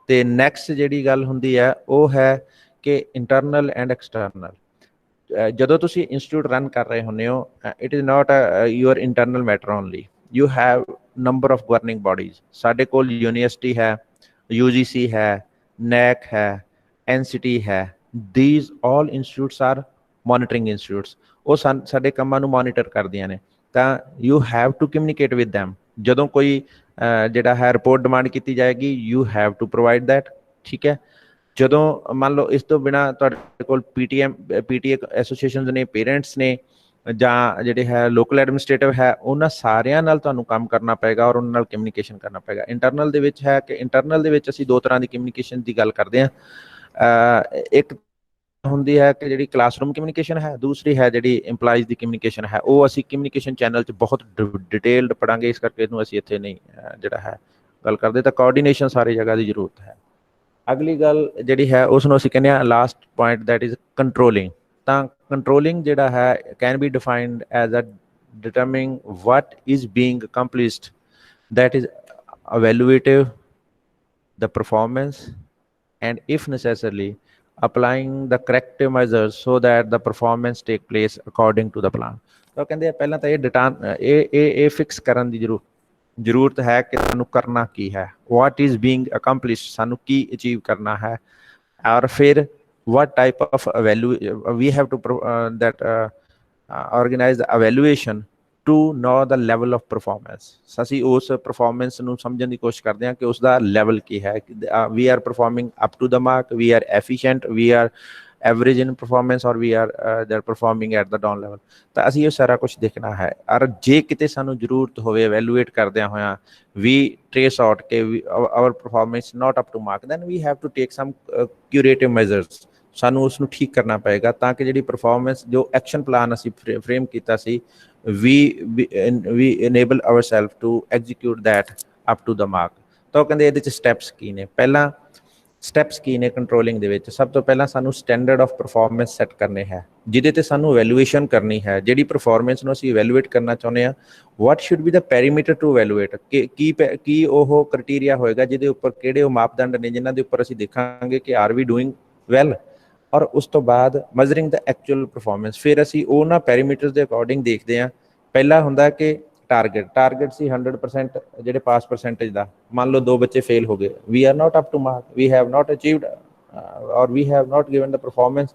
ਤੇ ਨੈਕਸਟ ਜਿਹੜੀ ਗੱਲ ਹੁੰਦੀ ਹੈ ਉਹ ਹੈ ਕਿ ਇੰਟਰਨਲ ਐਂਡ ਐਕਸਟਰਨਲ। ਜਦੋਂ ਤੁਸੀਂ ਇੰਸਟੀਟਿਊਟ ਰਨ ਕਰ ਰਹੇ ਹੁੰਦੇ ਹੋ it is not your internal matter only, you have number of governing bodies. ਸਾਡੇ ਕੋਲ ਯੂਨੀਵਰਸਿਟੀ ਹੈ, UGC ਹੈ, NAC ਹੈ, NCT ਹੈ। these all institutes are monitoring institutes, ਉਹ ਸਾਡੇ ਕੰਮਾਂ ਨੂੰ ਮੋਨੀਟਰ ਕਰਦੀਆਂ ਨੇ। ਤਾਂ you have to communicate with them। ਜਦੋਂ ਕੋਈ ਜਿਹੜਾ ਹੈ ਰਿਪੋਰਟ ਡਿਮਾਂਡ ਕੀਤੀ ਜਾਏਗੀ you have to provide that, ਠੀਕ ਹੈ। ਜਦੋਂ ਮੰਨ ਲਓ ਇਸ ਤੋਂ ਬਿਨਾਂ ਤੁਹਾਡੇ ਕੋਲ PTA ਐਸੋਸੀਏਸ਼ਨਸ ਨੇ, ਪੇਰੈਂਟਸ ਨੇ, ਜਾਂ ਜਿਹੜੇ ਹੈ ਲੋਕਲ ਐਡਮਿਨਿਸਟ੍ਰੇਟਿਵ ਹੈ, ਉਹਨਾਂ ਸਾਰਿਆਂ ਨਾਲ ਤੁਹਾਨੂੰ ਕੰਮ ਕਰਨਾ ਪਏਗਾ ਔਰ ਉਹਨਾਂ ਨਾਲ ਕਮਿਊਨੀਕੇਸ਼ਨ ਕਰਨਾ ਪਏਗਾ। ਇੰਟਰਨਲ ਦੇ ਵਿੱਚ ਹੈ ਕਿ ਇੰਟਰਨਲ ਦੇ ਵਿੱਚ ਅਸੀਂ ਦੋ ਤਰ੍ਹਾਂ ਦੀ ਕਮਿਊਨੀਕੇਸ਼ਨ ਦੀ ਗੱਲ ਕਰਦੇ ਹਾਂ। ਇੱਕ ਹੁੰਦੀ ਹੈ ਕਿ ਜਿਹੜੀ ਕਲਾਸਰੂਮ ਕਮਿਊਨੀਕੇਸ਼ਨ ਹੈ, ਦੂਸਰੀ ਹੈ ਜਿਹੜੀ ਇੰਪਲਾਈਜ਼ ਦੀ ਕਮਿਊਨੀਕੇਸ਼ਨ ਹੈ। ਉਹ ਅਸੀਂ ਕਮਿਊਨੀਕੇਸ਼ਨ ਚੈਨਲ 'ਚ ਬਹੁਤ ਡਿਟੇਲਡ ਪੜਾਂਗੇ, ਇਸ ਕਰਕੇ ਇਹਨੂੰ ਅਸੀਂ ਇੱਥੇ ਨਹੀਂ ਜਿਹੜਾ ਹੈ ਗੱਲ ਕਰਦੇ। ਤਾਂ ਕੋਆਰਡੀਨੇਸ਼ਨ ਸਾਰੀ ਜਗ੍ਹਾ ਦੀ ਜ਼ਰੂਰਤ ਹੈ। ਅਗਲੀ ਗੱਲ ਜਿਹੜੀ ਹੈ ਉਸ ਨੂੰ ਅਸੀਂ ਕਹਿੰਦੇ ਹਾਂ last point, that is controlling. ਤਾਂ ਕੰਟਰੋਲਿੰਗ ਜਿਹੜਾ ਹੈ can be defined as a determining what is being accomplished, that is evaluative the performance, and if necessarily applying the corrective measures so that the performance take place according to the plan। ਤਾਂ ਕਹਿੰਦੇ ਆ ਪਹਿਲਾਂ ਤਾਂ ਇਹ ਫਿਕਸ ਕਰਨ ਦੀ ਜ਼ਰੂਰਤ ਹੈ ਕਿ ਸਾਨੂੰ ਕਰਨਾ ਕੀ ਹੈ, what is being accomplished, ਸਾਨੂੰ ਕੀ ਅਚੀਵ ਕਰਨਾ ਹੈ, ਔਰ ਫਿਰ what type of we have to organize the evaluation to know the level of performance। ਅਸੀਂ ਉਸ ਪਰਫਾਰਮੈਂਸ ਨੂੰ ਸਮਝਣ ਦੀ ਕੋਸ਼ਿਸ਼ ਕਰਦੇ ਹਾਂ ਕਿ ਉਸ ਦਾ ਲੈਵਲ ਕੀ ਹੈ। we are performing up to the mark, we are efficient, we are average in performance, or we are they're performing at the down level। ਤਾਂ ਅਸੀਂ ਇਹ ਸਾਰਾ ਕੁਝ ਦੇਖਣਾ ਹੈ। ਔਰ ਜੇ ਕਿਤੇ ਸਾਨੂੰ ਜ਼ਰੂਰਤ ਹੋਵੇ evaluate ਕਰਦਿਆਂ ਹੋਇਆਂ we trace out ਕਿ our performance not up to mark, then we have to take some curative measures। ਸਾਨੂੰ ਉਸ ਨੂੰ ਠੀਕ ਕਰਨਾ ਪਏਗਾ ਤਾਂ ਕਿ ਜਿਹੜੀ ਪਰਫਾਰਮੈਂਸ ਜੋ ਐਕਸ਼ਨ ਪਲਾਨ ਅਸੀਂ ਫਰੇਮ ਕੀਤਾ ਸੀ we enable ourselves to execute that up to the mark। ਤਾਂ ਉਹ ਕਹਿੰਦੇ ਇਹਦੇ 'ਚ ਸਟੈਪਸ ਕੀ ਨੇ। ਪਹਿਲਾਂ ਸਟੈਪਸ ਕੀ ਨੇ ਕੰਟਰੋਲਿੰਗ ਦੇ ਵਿੱਚ? ਸਭ ਤੋਂ ਪਹਿਲਾਂ ਸਾਨੂੰ ਸਟੈਂਡਰਡ ਆਫ ਪਰਫਾਰਮੈਂਸ ਸੈੱਟ ਕਰਨੇ ਹੈ, ਜਿਹਦੇ 'ਤੇ ਸਾਨੂੰ ਇਵੈਲੂਏਸ਼ਨ ਕਰਨੀ ਹੈ। ਜਿਹੜੀ ਪਰਫਾਰਮੈਂਸ ਨੂੰ ਅਸੀਂ ਇਵੈਲੂਏਟ ਕਰਨਾ ਚਾਹੁੰਦੇ ਹਾਂ, what should be the perimeter to evaluate, ਕੀ ਉਹ ਕ੍ਰਾਈਟੀਰੀਆ ਹੋਏਗਾ ਜਿਹਦੇ ਉੱਪਰ ਕਿਹੜੇ ਉਹ ਮਾਪਦੰਡ ਨੇ ਜਿਨ੍ਹਾਂ ਦੇ ਉੱਪਰ ਅਸੀਂ ਦੇਖਾਂਗੇ ਕਿ ਆਰ ਵੀ ਡੂਇੰਗ ਵੈਲ। ਔਰ ਉਸ ਤੋਂ ਬਾਅਦ ਮਜ਼ਰਿੰਗ ਦਾ ਐਕਚੁਅਲ ਪਰਫਾਰਮੈਂਸ। ਫਿਰ ਅਸੀਂ ਉਹਨਾਂ ਪੈਰੀਮੀਟਰਸ ਦੇ ਅਕੋਰਡਿੰਗ ਦੇਖਦੇ ਹਾਂ। ਪਹਿਲਾ ਹੁੰਦਾ ਕਿ ਟਾਰਗੇਟ ਸੀ 100% ਜਿਹੜੇ ਪਾਸ ਪਰਸੈਂਟੇਜ ਦਾ। ਮੰਨ ਲਓ 2 ਬੱਚੇ ਫੇਲ ਹੋ ਗਏ, we are not up to mark, we have not achieved or we have not given the performance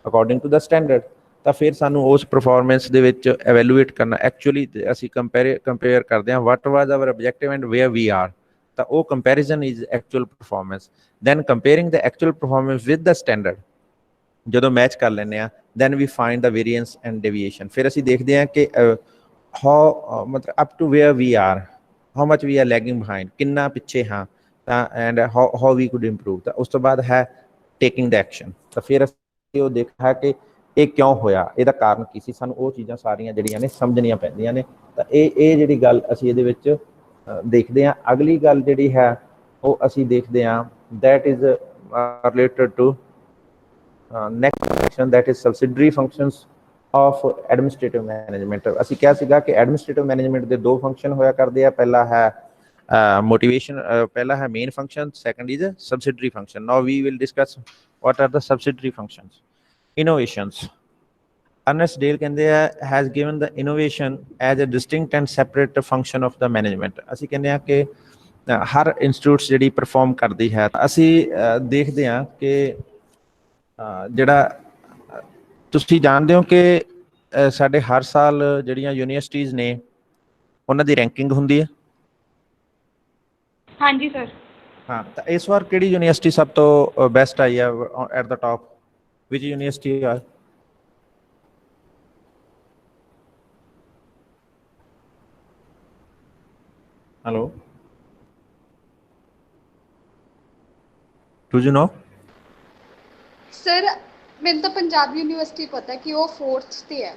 according to the standard. ਤਾਂ ਫਿਰ ਸਾਨੂੰ ਉਸ ਪਰਫਾਰਮੈਂਸ ਦੇ ਵਿੱਚ ਐਵੈਲੂਏਟ ਕਰਨਾ। ਐਕਚੁਅਲੀ ਅਸੀਂ ਕੰਪੇਅਰ ਕਰਦੇ ਹਾਂ what was our objective and where we are. ਤਾਂ ਉਹ comparison is actual performance. Then comparing the actual performance with the standard. ਜਦੋਂ ਮੈਚ ਕਰ ਲੈਂਦੇ ਹਾਂ then we find the variance and deviation. ਫਿਰ ਅਸੀਂ ਦੇਖਦੇ ਹਾਂ ਕਿ ਹਾਊ ਮਤਲਬ up to where we are, how much we are lagging behind, ਕਿੰਨਾ ਪਿੱਛੇ ਹਾਂ। ਤਾਂ and how we could improve. ਤਾਂ ਉਸ ਤੋਂ ਬਾਅਦ ਹੈ ਟੇਕਿੰਗ ਦਾ ਐਕਸ਼ਨ। ਤਾਂ ਫਿਰ ਅਸੀਂ ਉਹ ਦੇਖਿਆ ਕਿ ਇਹ ਕਿਉਂ ਹੋਇਆ, ਇਹਦਾ ਕਾਰਨ ਕੀ ਸੀ। ਸਾਨੂੰ ਉਹ ਚੀਜ਼ਾਂ ਸਾਰੀਆਂ ਜਿਹੜੀਆਂ ਨੇ ਸਮਝਣੀਆਂ ਪੈਂਦੀਆਂ ਨੇ। ਤਾਂ ਇਹ ਜਿਹੜੀ ਗੱਲ ਅਸੀਂ ਇਹਦੇ ਵਿੱਚ ਦੇਖਦੇ ਹਾਂ। ਅਗਲੀ ਗੱਲ ਜਿਹੜੀ ਹੈ ਉਹ ਅਸੀਂ ਦੇਖਦੇ ਹਾਂ that is related to next section, that is subsidiary functions of administrative management। ਅਸੀਂ ਕਿਹਾ ਸੀਗਾ ਕਿ ਐਡਮਿਨਿਸਟ੍ਰੇਟਿਵ ਮੈਨੇਜਮੈਂਟ ਦੇ 2 ਫੰਕਸ਼ਨ ਹੋਇਆ ਕਰਦੇ ਆ। ਪਹਿਲਾ ਹੈ ਮੋਟੀਵੇਸ਼ਨ, ਪਹਿਲਾ ਹੈ main function, second is subsidiary function. Now we will discuss what are the subsidiary functions। innovations, Ernest Dale ਕਹਿੰਦੇ ਆ has given the innovation as a distinct and separate function of the management। ਅਸੀਂ ਕਹਿੰਦੇ ਆ ਕਿ ਹਰ ਇੰਸਟੀਟਿਊਟ ਜਿਹੜੀ ਪਰਫਾਰਮ ਕਰਦੀ ਹੈ। ਅਸੀਂ ਦੇਖਦੇ ਹਾਂ ਕਿ ਜਿਹੜਾ ਤੁਸੀਂ ਜਾਣਦੇ ਹੋ ਕਿ ਸਾਡੇ ਹਰ ਸਾਲ ਜਿਹੜੀਆਂ ਯੂਨੀਵਰਸਿਟੀਜ਼ ਨੇ ਉਹਨਾਂ ਦੀ ਰੈਂਕਿੰਗ ਹੁੰਦੀ ਹੈ। ਹਾਂਜੀ ਸਰ। ਹਾਂ, ਤਾਂ ਇਸ ਵਾਰ ਕਿਹੜੀ ਯੂਨੀਵਰਸਿਟੀ ਸਭ ਤੋਂ ਬੈਸਟ ਆਈ ਹੈ at the top? Which university ਆ? Hello, do you know? Sir ਮੈਨੂੰ ਤਾਂ ਪੰਜਾਬ ਯੂਨੀਵਰਸਿਟੀ ਪਤਾ ਕਿ ਉਹ 4th ਤੇ ਹੈ।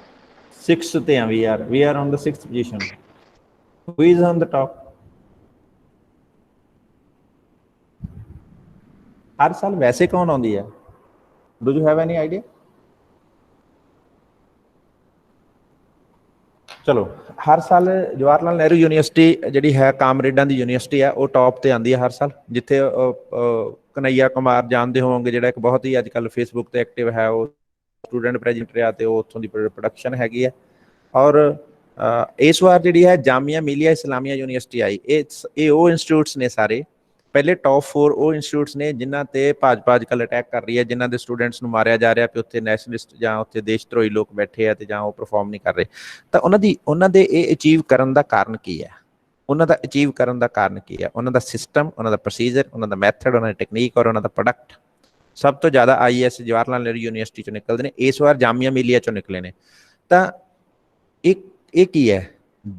6th ਤੇ ਆ। we are on the 6th position। who is on the top? ਹਰ ਸਾਲ ਵੈਸੇ ਕੌਣ ਆਉਂਦੀ ਹੈ? Do you have any idea? ਚਲੋ ਹਰ ਸਾਲ ਜਵਾਹਰ ਲਾਲ ਨਹਿਰੂ ਯੂਨੀਵਰਸਿਟੀ ਜਿਹੜੀ ਹੈ ਕਾਮਰੇਡਾਂ ਦੀ ਯੂਨੀਵਰਸਿਟੀ ਹੈ ਉਹ ਟੌਪ ਤੇ ਆਉਂਦੀ ਹੈ ਹਰ ਸਾਲ, ਜਿੱਥੇ ਕਨਈਆ ਕੁਮਾਰ ਜਾਣਦੇ ਹੋਵੋਗੇ ਜਿਹੜਾ ਇੱਕ ਬਹੁਤ ਹੀ ਅੱਜ ਕੱਲ੍ਹ ਫੇਸਬੁੱਕ ਤੇ ਐਕਟਿਵ ਹੈ, ਉਹ ਸਟੂਡੈਂਟ ਪ੍ਰੈਜ਼ੀਡੈਂਟ ਰਿਹਾ ਤੇ ਉਹ ਉੱਥੋਂ ਦੀ ਪ੍ਰੋਡਕਸ਼ਨ ਹੈਗੀ ਹੈ। ਔਰ ਇਸ ਵਾਰ ਜਿਹੜੀ ਹੈ ਜਾਮੀਆ ਮਿਲੀਆ ਇਸਲਾਮੀਆ ਯੂਨੀਵਰਸਿਟੀ ਆਈ, ਇਹ ਉਹ ਇੰਸਟੀਚਿਊਟਸ ਨੇ ਸਾਰੇ ਪਹਿਲੇ ਟੌਪ 4 ਉਹ ਇੰਸਟੀਚਿਊਟਸ ਨੇ ਜਿਨ੍ਹਾਂ ਤੇ ਭਾਜਪਾ ਅੱਜ ਕੱਲ੍ਹ ਅਟੈਕ ਕਰ ਰਹੀ ਹੈ, ਜਿਨ੍ਹਾਂ ਦੇ ਸਟੂਡੈਂਟਸ ਨੂੰ ਮਾਰਿਆ ਜਾ ਰਿਹਾ ਕਿ ਉੱਥੇ ਨੈਸ਼ਨਲਿਸਟ ਜਾਂ ਉੱਥੇ ਦੇਸ਼ ਧਰੋਹੀ ਲੋਕ ਬੈਠੇ ਆ ਤੇ ਜਾਂ ਉਹ ਪਰਫਾਰਮ ਨਹੀਂ ਕਰ ਰਹੇ। ਤਾਂ ਉਹਨਾਂ ਦੇ ਇਹ ਅਚੀਵ ਕਰਨ ਦਾ ਕਾਰਨ ਕੀ ਹੈ? ਉਹਨਾਂ ਦਾ ਅਚੀਵ ਕਰਨ ਦਾ ਕਾਰਨ ਕੀ ਹੈ? ਉਹਨਾਂ ਦਾ ਸਿਸਟਮ, ਉਹਨਾਂ ਦਾ ਪ੍ਰੋਸੀਜਰ, ਉਹਨਾਂ ਦਾ ਮੈਥਡ, ਉਹਨਾਂ ਦੀ ਟੈਕਨੀਕ ਔਰ ਉਹਨਾਂ ਦਾ ਪ੍ਰੋਡਕਟ। ਸਭ ਤੋਂ ਜ਼ਿਆਦਾ IAS ਜਵਾਹਰ ਲਾਲ ਨਹਿਰੂ ਯੂਨੀਵਰਸਿਟੀ ਚੋਂ ਨਿਕਲਦੇ ਨੇ, ਇਸ ਵਾਰ ਜਾਮੀਆ ਮਿਲੀਆ ਚੋਂ ਨਿਕਲੇ ਨੇ। ਤਾਂ ਇਹ ਕੀ ਹੈ?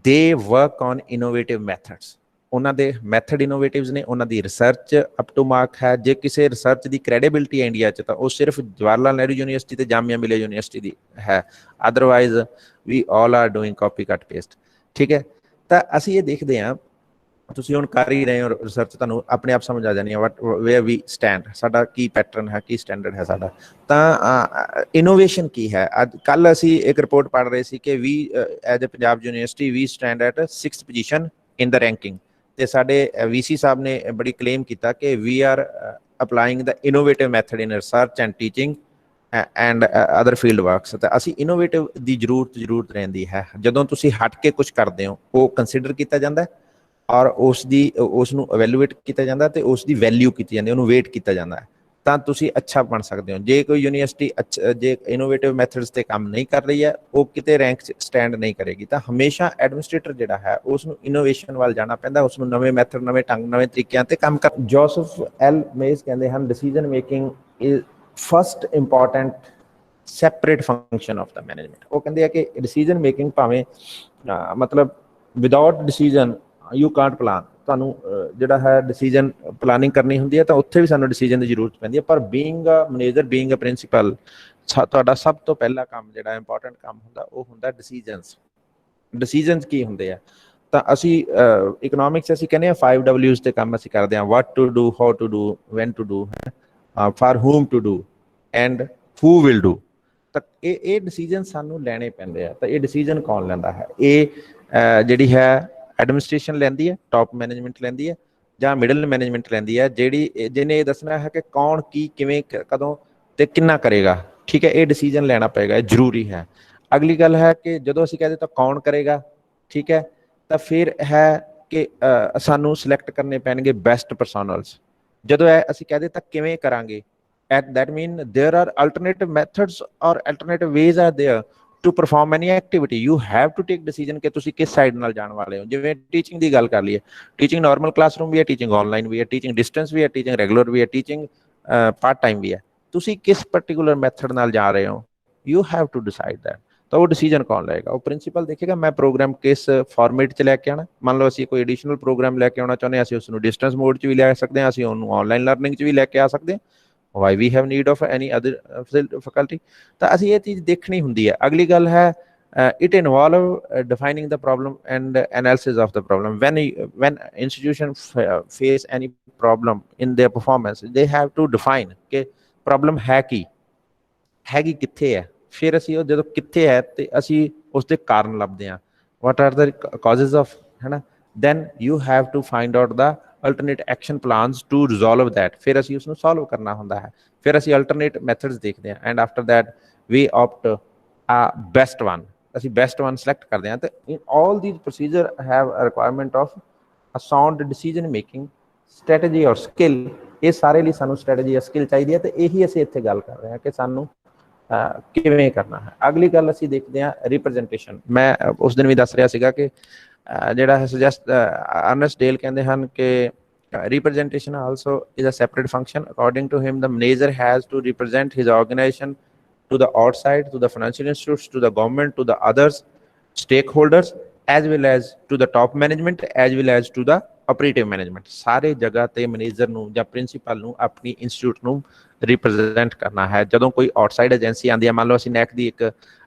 ਦੇ ਵਰਕ ਔਨ ਇਨੋਵੇਟਿਵ ਮੈਥਡਸ। ਉਹਨਾਂ ਦੇ ਮੈਥਡ ਇਨੋਵੇਟਿਵਸ ਨੇ, ਉਹਨਾਂ ਦੀ ਰਿਸਰਚ ਅਪ ਟੂ ਮਾਰਕ ਹੈ। ਜੇ ਕਿਸੇ ਰਿਸਰਚ ਦੀ ਕ੍ਰੈਡੀਬਿਲਿਟੀ ਹੈ ਇੰਡੀਆ 'ਚ ਤਾਂ ਉਹ ਸਿਰਫ ਜਵਾਹਰ ਲਾਲ ਨਹਿਰੂ ਯੂਨੀਵਰਸਿਟੀ ਤੇ ਜਾਮੀਆ ਮਿਲੀਆ ਯੂਨੀਵਰਸਿਟੀ ਦੀ ਹੈ, otherwise we all are doing copy cut paste. ਠੀਕ ਹੈ, ਤਾਂ ਅਸੀਂ ਇਹ ਦੇਖਦੇ ਹਾਂ, ਤੁਸੀਂ ਹੁਣ ਕਰ ਹੀ ਰਹੇ ਹੋ ਰਿਸਰਚ, ਤੁਹਾਨੂੰ ਆਪਣੇ ਆਪ ਸਮਝ ਆ ਜਾਣੀ ਹੈ ਵੇਅਰ ਵੀ ਸਟੈਂਡ, ਸਾਡਾ ਕੀ ਪੈਟਰਨ ਹੈ, ਕੀ ਸਟੈਂਡਰਡ ਹੈ ਸਾਡਾ। ਤਾਂ ਇਨੋਵੇਸ਼ਨ ਕੀ ਹੈ? ਅੱਜ ਕੱਲ੍ਹ ਅਸੀਂ ਇੱਕ ਰਿਪੋਰਟ ਪੜ੍ਹ ਰਹੇ ਸੀ ਕਿ ਵੀ as a Punjab university we stand at 6th position in the ranking. ਤੇ ਸਾਡੇ VC ਸਾਹਿਬ ਨੇ ਬੜੀ ਕਲੇਮ ਕੀਤਾ ਕਿ we are applying the innovative method in research and teaching and other field works. ਤਾਂ ਅਸੀਂ ਇਨੋਵੇਟਿਵ ਦੀ ਜ਼ਰੂਰਤ ਰਹਿੰਦੀ ਹੈ। ਜਦੋਂ ਤੁਸੀਂ ਹਟ ਕੇ ਕੁਝ ਕਰਦੇ ਹੋ ਉਹ ਕੰਸੀਡਰ ਕੀਤਾ ਜਾਂਦਾ ਔਰ ਉਸ ਨੂੰ ਇਵੈਲੂਏਟ ਕੀਤਾ ਜਾਂਦਾ ਤੇ ਉਸ ਦੀ ਵੈਲਿਊ ਕੀਤੀ ਜਾਂਦੀ, ਉਹਨੂੰ ਵੇਟ ਕੀਤਾ ਜਾਂਦਾ ਹੈ, ਤਾਂ ਤੁਸੀਂ ਅੱਛਾ ਬਣ ਸਕਦੇ ਹੋ। ਜੇ ਕੋਈ ਯੂਨੀਵਰਸਿਟੀ ਜੇ ਇਨੋਵੇਟਿਵ ਮੈਥਡਸ ਤੇ ਕੰਮ ਨਹੀਂ ਕਰ ਰਹੀ ਹੈ, ਉਹ ਕਿਤੇ ਰੈਂਕ 'ਚ ਸਟੈਂਡ ਨਹੀਂ ਕਰੇਗੀ। ਤਾਂ ਹਮੇਸ਼ਾ ਐਡਮਿਨਿਸਟ੍ਰੇਟਰ ਜਿਹੜਾ ਹੈ ਉਸ ਨੂੰ ਇਨੋਵੇਸ਼ਨ ਵੱਲ ਜਾਣਾ ਪੈਂਦਾ, ਉਸ ਨੂੰ ਨਵੇਂ ਮੈਥਡ, ਨਵੇਂ ਢੰਗ, ਨਵੇਂ ਤਰੀਕਿਆਂ ਤੇ ਕੰਮ ਕਰ। ਜੋਸਫ ਐਲ ਮੇਜ਼ ਕਹਿੰਦੇ ਹਨ decision making is first important separate function of the management. ਉਹ ਕਹਿੰਦੇ ਆ ਕਿ ਡਿਸੀਜਨ ਮੇਕਿੰਗ ਭਾਵੇਂ ਮਤਲਬ without decision you Kant plan. ਤੁਹਾਨੂੰ ਜਿਹੜਾ ਹੈ ਡਿਸੀਜਨ ਪਲਾਨਿੰਗ ਕਰਨੀ ਹੁੰਦੀ ਹੈ ਤਾਂ ਉੱਥੇ ਵੀ ਸਾਨੂੰ ਡਿਸੀਜਨ ਦੀ ਜ਼ਰੂਰਤ ਪੈਂਦੀ ਹੈ। ਪਰ being a manager, being a principal, ਤੁਹਾਡਾ ਸਭ ਤੋਂ ਪਹਿਲਾ ਕੰਮ ਜਿਹੜਾ ਇੰਪੋਰਟੈਂਟ ਕੰਮ ਹੁੰਦਾ ਉਹ ਹੁੰਦਾ ਡਿਸੀਜਨਸ। ਡਿਸੀਜਨਸ ਕੀ ਹੁੰਦੇ ਆ? ਤਾਂ ਅਸੀਂ ਇਕਨੋਮਿਕਸ ਅਸੀਂ ਕਹਿੰਦੇ ਹਾਂ 5 Ws ਤੇ ਕੰਮ ਅਸੀਂ ਕਰਦੇ ਹਾਂ, what to do, how to do, when to do, for whom to do and who will do. ਤਾਂ ਇਹ ਡਿਸੀਜਨ ਸਾਨੂੰ ਲੈਣੇ ਪੈਂਦੇ ਆ। ਤਾਂ ਇਹ ਡਿਸੀਜਨ ਕੌਣ ਲੈਂਦਾ ਹੈ? ਇਹ ਜਿਹੜੀ ਹੈ ਐਡਮਿਨਿਸਟ੍ਰੇਸ਼ਨ ਲੈਂਦੀ ਹੈ, ਟੌਪ ਮੈਨੇਜਮੈਂਟ ਲੈਂਦੀ ਹੈ ਜਾਂ ਮਿਡਲ ਮੈਨੇਜਮੈਂਟ ਲੈਂਦੀ ਹੈ, ਜਿਹਨੇ ਇਹ ਦੱਸਣਾ ਹੈ ਕਿ ਕੌਣ ਕੀ ਕਿਵੇਂ ਕਦੋਂ ਤੇ ਕਿੰਨਾ ਕਰੇਗਾ। ਠੀਕ ਹੈ, ਇਹ ਡਿਸੀਜਨ ਲੈਣਾ ਪਏਗਾ, ਇਹ ਜ਼ਰੂਰੀ ਹੈ। ਅਗਲੀ ਗੱਲ ਹੈ ਕਿ ਜਦੋਂ ਅਸੀਂ ਕਹਦੇ ਤਾਂ ਕੌਣ ਕਰੇਗਾ, ਠੀਕ ਹੈ, ਤਾਂ ਫਿਰ ਹੈ ਕਿ ਸਾਨੂੰ ਸਿਲੈਕਟ ਕਰਨੇ ਪੈਣਗੇ ਬੈਸਟ ਪਰਸਨਲਸ। ਜਦੋਂ ਅਸੀਂ ਕਹਦੇ ਤਾਂ ਕਿਵੇਂ ਕਰਾਂਗੇ, that mean there are alternative methods or alternative ways are there to perform any activity. You have to take decision ਕਿ ਤੁਸੀਂ ਕਿਸ ਸਾਈਡ ਨਾਲ ਜਾਣ ਵਾਲੇ ਹੋ। ਜਿਵੇਂ ਟੀਚਿੰਗ ਦੀ ਗੱਲ ਕਰ ਲਈਏ, ਟੀਚਿੰਗ ਨਾਰਮਲ ਕਲਾਸਰੂਮ ਵੀ ਹੈ, ਟੀਚਿੰਗ ਆਨਲਾਈਨ ਵੀ ਹੈ, ਟੀਚਿੰਗ ਡਿਸਟੈਂਸ ਵੀ ਹੈ, ਟੀਚਿੰਗ ਰੈਗੂਲਰ ਵੀ ਹੈ, ਟੀਚਿੰਗ ਪਾਰਟ ਟਾਈਮ ਵੀ ਹੈ। ਤੁਸੀਂ ਕਿਸ ਪਰਟੀਕੂਲਰ ਮੈਥਡ ਨਾਲ ਜਾ ਰਹੇ ਹੋ, you have to decide that. ਤਾਂ ਉਹ ਡਿਸੀਜਨ ਕੌਣ ਲਏਗਾ? ਉਹ ਪ੍ਰਿੰਸੀਪਲ ਦੇਖੇਗਾ ਮੈਂ ਪ੍ਰੋਗਰਾਮ ਕਿਸ ਫਾਰਮੇਟ 'ਚ ਲੈ ਕੇ ਆਉਣਾ। ਮੰਨ ਲਓ ਅਸੀਂ ਕੋਈ ਐਡੀਸ਼ਨਲ ਪ੍ਰੋਗਰਾਮ ਲੈ ਕੇ ਆਉਣਾ ਚਾਹੁੰਦੇ ਹਾਂ, ਅਸੀਂ ਉਸ ਨੂੰ ਡਿਸਟੈਂਸ ਮੋਡ 'ਚ ਵੀ ਲੈ ਸਕਦੇ ਹਾਂ, ਅਸੀਂ ਉਹਨੂੰ ਆਨਲਾਈਨ ਲਰਨਿੰਗ 'ਚ ਵੀ ਲੈ ਕੇ ਆ ਸਕਦੇ ਹਾਂ। why we have need of any other faculty। ਤਾਂ ਅਸੀਂ ਇਹ ਚੀਜ਼ ਦੇਖਣੀ ਹੁੰਦੀ ਹੈ। ਅਗਲੀ ਗੱਲ ਹੈ it involve defining the problem and analysis of the problem। when institution face any problem in their performance, they have to define ਕਿ problem ਹੈ ਕੀ, ਹੈਗੀ ਕਿੱਥੇ ਹੈ। ਫਿਰ ਅਸੀਂ ਉਹ ਜਦੋਂ ਕਿੱਥੇ ਹੈ ਤੇ ਅਸੀਂ ਉਸਦੇ ਕਾਰਨ ਲੱਭਦੇ ਹਾਂ, what are the causes of, ਹੈ ਨਾ। then you have to find out the alternate action plans to resolve that। ਫਿਰ ਅਸੀਂ ਉਸਨੂੰ ਸੋਲਵ ਕਰਨਾ ਹੁੰਦਾ ਹੈ। ਫਿਰ ਅਸੀਂ alternate methods ਦੇਖਦੇ ਹਾਂ and after that we opt a best one। ਅਸੀਂ best one select ਕਰਦੇ ਹਾਂ। ਤੇ in all these procedure have a requirement of a sound decision making strategy or skill। ਇਹ ਸਾਰੇ ਲਈ ਸਾਨੂੰ strategy ਜਾਂ skill ਚਾਹੀਦੀ ਹੈ। ਤੇ ਇਹੀ ਅਸੀਂ ਇੱਥੇ ਗੱਲ ਕਰ ਰਹੇ ਹਾਂ ਕਿ ਸਾਨੂੰ ਕਿਵੇਂ ਕਰਨਾ ਹੈ। ਅਗਲੀ ਗੱਲ ਅਸੀਂ ਦੇਖਦੇ ਹਾਂ ਰਿਪਰੈਜ਼ੈਂਟੇਸ਼ਨ। ਮੈਂ ਉਸ ਦਿਨ ਵੀ ਦੱਸ ਰਿਹਾ ਸੀਗਾ ਕਿ ਜਿਹੜਾ ਹੈ ਸੁਜੈਸਟ ਅਰਨੈਸਟ ਡੇਲ ਕਹਿੰਦੇ ਹਨ ਕਿ representation also is a separate function। according to him the manager has to represent his organization to the outside, to the financial institutes, to the government, to the others stakeholders, as well as to the top management, as well as to the operative management। ਸਾਰੇ ਜਗ੍ਹਾ ਤੇ ਮੈਨੇਜਰ ਨੂੰ ਜਾਂ ਪ੍ਰਿੰਸੀਪਲ ਨੂੰ ਆਪਣੀ ਇੰਸਟੀਚਿਊਟ ਨੂੰ ਰਿਪਰੈਜ਼ੈਂਟ ਕਰਨਾ ਹੈ। ਜਦੋਂ ਕੋਈ ਆਊਟਸਾਈਡ ਏਜੰਸੀ ਆਉਂਦੀ ਹੈ, ਮੰਨ ਲਓ ਅਸੀਂ ਨੈਕ ਦੀ ਇੱਕ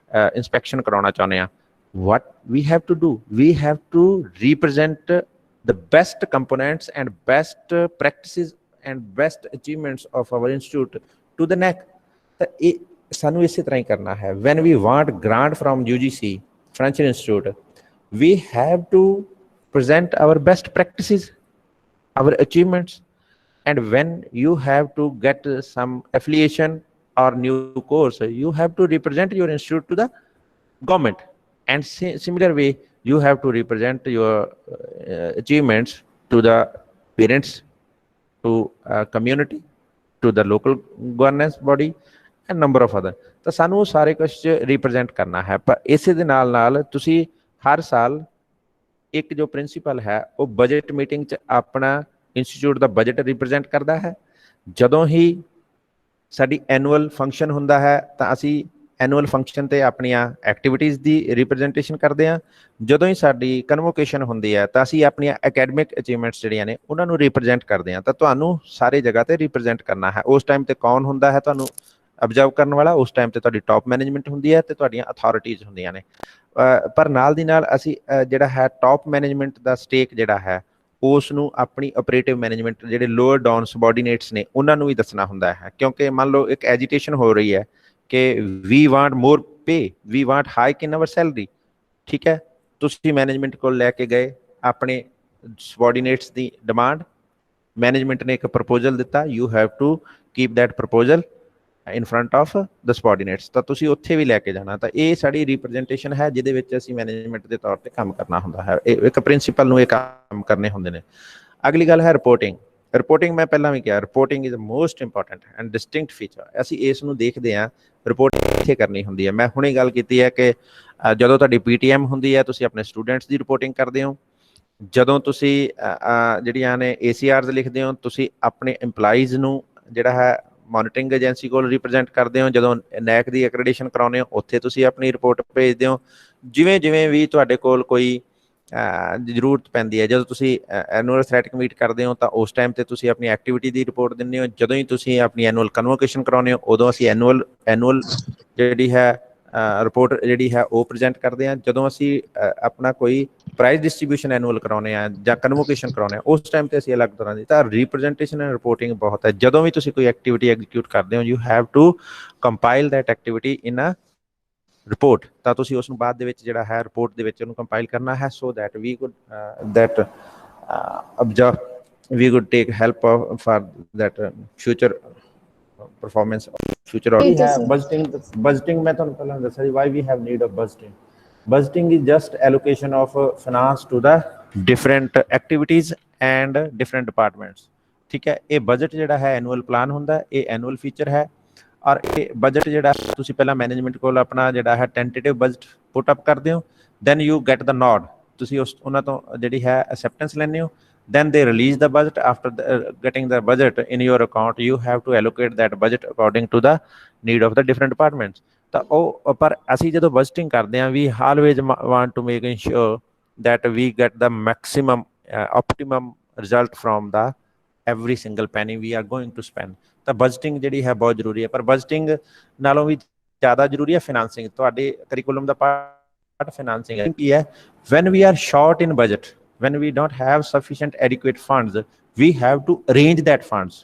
ਇੰਸਪੈਕਸ਼ਨ ਕਰਾਉਣਾ ਚਾਹੁੰਦੇ ਹਾਂ, what we have to do, we have to represent the best components and best practices and best achievements of our institute to the NAC। ਤਾਂ ਇਹ ਸਾਨੂੰ ਇਸੇ ਤਰ੍ਹਾਂ ਹੀ ਕਰਨਾ ਹੈ। When we want grant from UGC French Institute, we have to present our best practices, our achievements, and when you have to get some affiliation or new course, you have to represent your institute to the government, and similar way you have to represent your achievements to the parents, to community, to the local governance body and number of other। ਤਾਂ ਸਾਨੂੰ ਸਾਰੇ ਕੁਝ ਰਿਪਰੈਜ਼ੈਂਟ ਕਰਨਾ ਹੈ। ਪਰ ਇਸੇ ਦੇ ਨਾਲ ਨਾਲ ਤੁਸੀਂ ਹਰ ਸਾਲ ਇੱਕ ਜੋ ਪ੍ਰਿੰਸੀਪਲ ਹੈ ਉਹ ਬਜਟ ਮੀਟਿੰਗ 'ਚ ਆਪਣਾ ਇੰਸਟੀਚਿਊਟ ਦਾ ਬਜਟ ਰਿਪਰੈਜ਼ੈਂਟ ਕਰਦਾ ਹੈ। ਜਦੋਂ ਹੀ ਸਾਡੀ ਐਨੂਅਲ ਫੰਕਸ਼ਨ ਹੁੰਦਾ ਹੈ ਤਾਂ ਅਸੀਂ ਐਨੂਅਲ ਫੰਕਸ਼ਨ 'ਤੇ ਆਪਣੀਆਂ ਐਕਟੀਵਿਟੀਜ਼ ਦੀ ਰਿਪਰੈਜ਼ੈਂਟੇਸ਼ਨ ਕਰਦੇ ਹਾਂ। ਜਦੋਂ ਹੀ ਸਾਡੀ ਕਨਵੋਕੇਸ਼ਨ ਹੁੰਦੀ ਹੈ ਤਾਂ ਅਸੀਂ ਆਪਣੀਆਂ ਅਕੈਡਮਿਕ ਅਚੀਵਮੈਂਟਸ ਜਿਹੜੀਆਂ ਨੇ ਉਹਨਾਂ ਨੂੰ ਰਿਪਰੈਜ਼ੈਂਟ ਕਰਦੇ ਹਾਂ। ਤਾਂ ਤੁਹਾਨੂੰ ਸਾਰੇ ਜਗ੍ਹਾ 'ਤੇ ਰਿਪਰੈਜ਼ੈਂਟ ਕਰਨਾ ਹੈ। ਉਸ ਟਾਈਮ 'ਤੇ ਕੌਣ ਹੁੰਦਾ ਹੈ ਤੁਹਾਨੂੰ ਅਬਜ਼ਰਵ ਕਰਨ ਵਾਲਾ? ਉਸ ਟਾਈਮ 'ਤੇ ਤੁਹਾਡੀ ਟੌਪ ਮੈਨੇਜਮੈਂਟ ਹੁੰਦੀ ਹੈ ਅਤੇ ਤੁਹਾਡੀਆਂ ਅਥਾਰਟੀਜ਼ ਹੁੰਦੀਆਂ ਨੇ। ਪਰ ਨਾਲ ਦੀ ਨਾਲ ਅਸੀਂ ਜਿਹੜਾ ਹੈ ਟੌਪ ਮੈਨੇਜਮੈਂਟ ਦਾ ਸਟੇਕ ਜਿਹੜਾ ਹੈ ਉਸ ਨੂੰ ਆਪਣੀ ਆਪਰੇਟਿਵ ਮੈਨੇਜਮੈਂਟ ਜਿਹੜੇ ਲੋਅਰ ਡਾਊਨ ਸਬੋਰਡੀਨੇਟਸ ਨੇ ਉਹਨਾਂ ਨੂੰ ਵੀ ਦੱਸਣਾ ਹੁੰਦਾ ਹੈ। ਕਿਉਂਕਿ ਮੰਨ ਲਓ ਇੱਕ ਐਜੀਟੇਸ਼ਨ ਹੋ ਰਹੀ ਹੈ ਕਿ we want more pay, we want hike in our salary, ਠੀਕ ਹੈ। ਤੁਸੀਂ ਮੈਨੇਜਮੈਂਟ ਕੋਲ ਲੈ ਕੇ ਗਏ ਆਪਣੇ ਸਬੋਰਡੀਨੇਟਸ ਦੀ ਡਿਮਾਂਡ, ਮੈਨੇਜਮੈਂਟ ਨੇ ਇੱਕ ਪ੍ਰਪੋਜ਼ਲ ਦਿੱਤਾ, you have to keep that proposal in front of the subordinates. ਤਾਂ ਤੁਸੀਂ ਉੱਥੇ ਵੀ ਲੈ ਕੇ ਜਾਣਾ। ਤਾਂ ਇਹ ਸਾਡੀ ਰਿਪਰੈਜ਼ੈਂਟੇਸ਼ਨ ਹੈ ਜਿਹਦੇ ਵਿੱਚ ਅਸੀਂ ਮੈਨੇਜਮੈਂਟ ਦੇ ਤੌਰ 'ਤੇ ਕੰਮ ਕਰਨਾ ਹੁੰਦਾ ਹੈ। ਇਹ ਇੱਕ ਪ੍ਰਿੰਸੀਪਲ ਨੂੰ ਇਹ ਕੰਮ ਕਰਨੇ ਹੁੰਦੇ ਨੇ। ਅਗਲੀ ਗੱਲ ਹੈ ਰਿਪੋਰਟਿੰਗ। ਰਿਪੋਰਟਿੰਗ ਮੈਂ ਪਹਿਲਾਂ ਵੀ ਕਿਹਾ, reporting is the most important and distinct feature. ਅਸੀਂ ਇਸ ਨੂੰ ਦੇਖਦੇ ਹਾਂ ਰਿਪੋਰਟਿੰਗ ਕਿੱਥੇ ਕਰਨੀ ਹੁੰਦੀ ਹੈ। ਮੈਂ ਹੁਣੇ ਗੱਲ ਕੀਤੀ ਹੈ ਕਿ ਜਦੋਂ ਤੁਹਾਡੀ PTM ਹੁੰਦੀ ਹੈ ਤੁਸੀਂ ਆਪਣੇ ਸਟੂਡੈਂਟਸ ਦੀ ਰਿਪੋਰਟਿੰਗ ਕਰਦੇ ਹੋ। ਜਦੋਂ ਤੁਸੀਂ ਜਿਹੜੀਆਂ ਨੇ ACRs ਲਿਖਦੇ ਹੋ ਤੁਸੀਂ ਆਪਣੇ EMPLOYEES ਨੂੰ ਜਿਹੜਾ ਹੈ ਮੋਨੀਟਰਿੰਗ ਏਜੰਸੀ ਕੋਲ ਰਿਪਰੈਜ਼ੈਂਟ ਕਰਦੇ ਹੋ। ਜਦੋਂ NAAC ਦੀ ਐਕ੍ਰੈਡੀਟੇਸ਼ਨ ਕਰਾਉਂਦੇ ਹੋ ਉੱਥੇ ਤੁਸੀਂ ਆਪਣੀ ਰਿਪੋਰਟ ਭੇਜਦੇ ਹੋ। ਜਿਵੇਂ ਜਿਵੇਂ ਵੀ ਤੁਹਾਡੇ ਕੋਲ ਕੋਈ ਜ਼ਰੂਰਤ ਪੈਂਦੀ ਹੈ, ਜਦੋਂ ਤੁਸੀਂ ਐਨੂਅਲ ਅਥਲੈਟਿਕ ਮੀਟ ਕਰਦੇ ਹੋ ਤਾਂ ਉਸ ਟਾਈਮ 'ਤੇ ਤੁਸੀਂ ਆਪਣੀ ਐਕਟੀਵਿਟੀ ਦੀ ਰਿਪੋਰਟ ਦਿੰਦੇ ਹੋ। ਜਦੋਂ ਹੀ ਤੁਸੀਂ ਆਪਣੀ ਐਨੂਅਲ ਕਨਵੋਕੇਸ਼ਨ ਕਰਾਉਂਦੇ ਹੋ ਉਦੋਂ ਅਸੀਂ ਐਨੂਅਲ ਜਿਹੜੀ ਹੈ ਰਿਪੋਰਟ ਜਿਹੜੀ ਹੈ ਉਹ ਪ੍ਰਜੈਂਟ ਕਰਦੇ ਹਾਂ। ਜਦੋਂ ਅਸੀਂ ਆਪਣਾ ਕੋਈ ਪ੍ਰਾਈਜ਼ ਡਿਸਟਰੀਬਿਊਸ਼ਨ ਐਨੂਅਲ ਕਰਾਉਂਦੇ ਆ ਜਾਂ ਕਨਵੋਕੇਸ਼ਨ ਕਰਾਉਂਦੇ ਆ ਉਸ ਟਾਈਮ 'ਤੇ ਅਸੀਂ ਅਲੱਗ ਤਰ੍ਹਾਂ ਦੀ। ਤਾਂ ਰਿਪਰੈਜ਼ੈਂਟੇਸ਼ਨ ਐਂਡ ਰਿਪੋਰਟਿੰਗ ਬਹੁਤ ਹੈ। ਜਦੋਂ ਵੀ ਤੁਸੀਂ ਕੋਈ ਐਕਟੀਵਿਟੀ ਐਗਜ਼ੀਕਿਊਟ ਕਰਦੇ ਹੋ you have to compile that activity in a report. ਤਾਂ ਤੁਸੀਂ ਉਸ ਨੂੰ ਬਾਅਦ ਦੇ ਵਿੱਚ ਜਿਹੜਾ ਹੈ ਰਿਪੋਰਟ ਦੇ ਵਿੱਚ ਉਹਨੂੰ ਕੰਪਾਈਲ ਕਰਨਾ ਹੈ so that we could that observe we could take help for that future performance future we have budgeting ਮੈਂ ਤੁਹਾਨੂੰ ਪਹਿਲਾਂ ਦੱਸਿਆ ਜੀ why we have need of budgeting is just allocation of finance to the different activities and different departments। ਠੀਕ ਹੈ, ਇਹ ਬਜਟ ਜਿਹੜਾ ਹੈ ਐਨੂਅਲ ਪਲਾਨ ਹੁੰਦਾ, ਇਹ ਐਨੂਅਲ ਫੀਚਰ ਹੈ। ਔਰ ਇਹ ਬਜਟ ਜਿਹੜਾ ਤੁਸੀਂ ਪਹਿਲਾਂ ਮੈਨੇਜਮੈਂਟ ਕੋਲ ਆਪਣਾ ਜਿਹੜਾ ਹੈ ਟੈਂਟੇਟਿਵ ਬਜਟ ਪੁੱਟ ਅਪ ਕਰਦੇ ਹੋ, then you get the nod, ਤੁਸੀਂ ਉਹਨਾਂ ਤੋਂ ਜਿਹੜੀ ਹੈ ਅਸੈਪਟੈਂਸ ਲੈਂਦੇ ਹੋ। Then they release the budget. After getting the budget in your account you have to allocate that budget according to the need of the different departments। ਤਾਂ ਉਹ ਪਰ ਅਸੀਂ ਜਦੋਂ ਬਜਟਿੰਗ ਕਰਦੇ ਹਾਂ we always want to make ensure that we get the maximum optimum result from the every single penny we are going to spend। ਤਾਂ ਬਜਟਿੰਗ ਜਿਹੜੀ ਹੈ ਬਹੁਤ ਜ਼ਰੂਰੀ ਹੈ। ਪਰ ਬਜਟਿੰਗ ਨਾਲੋਂ ਵੀ ਜ਼ਿਆਦਾ ਜ਼ਰੂਰੀ ਹੈ ਫਿਨਾਂਸਿੰਗ। ਤੁਹਾਡੇ ਕਰਿਕੂਲਮ ਦਾ ਪਾਰਟ ਫਿਨਾਂਸਿੰਗ ਕੀ ਹੈ? when we are short in budget, when we don't have sufficient adequate funds we have to arrange that funds।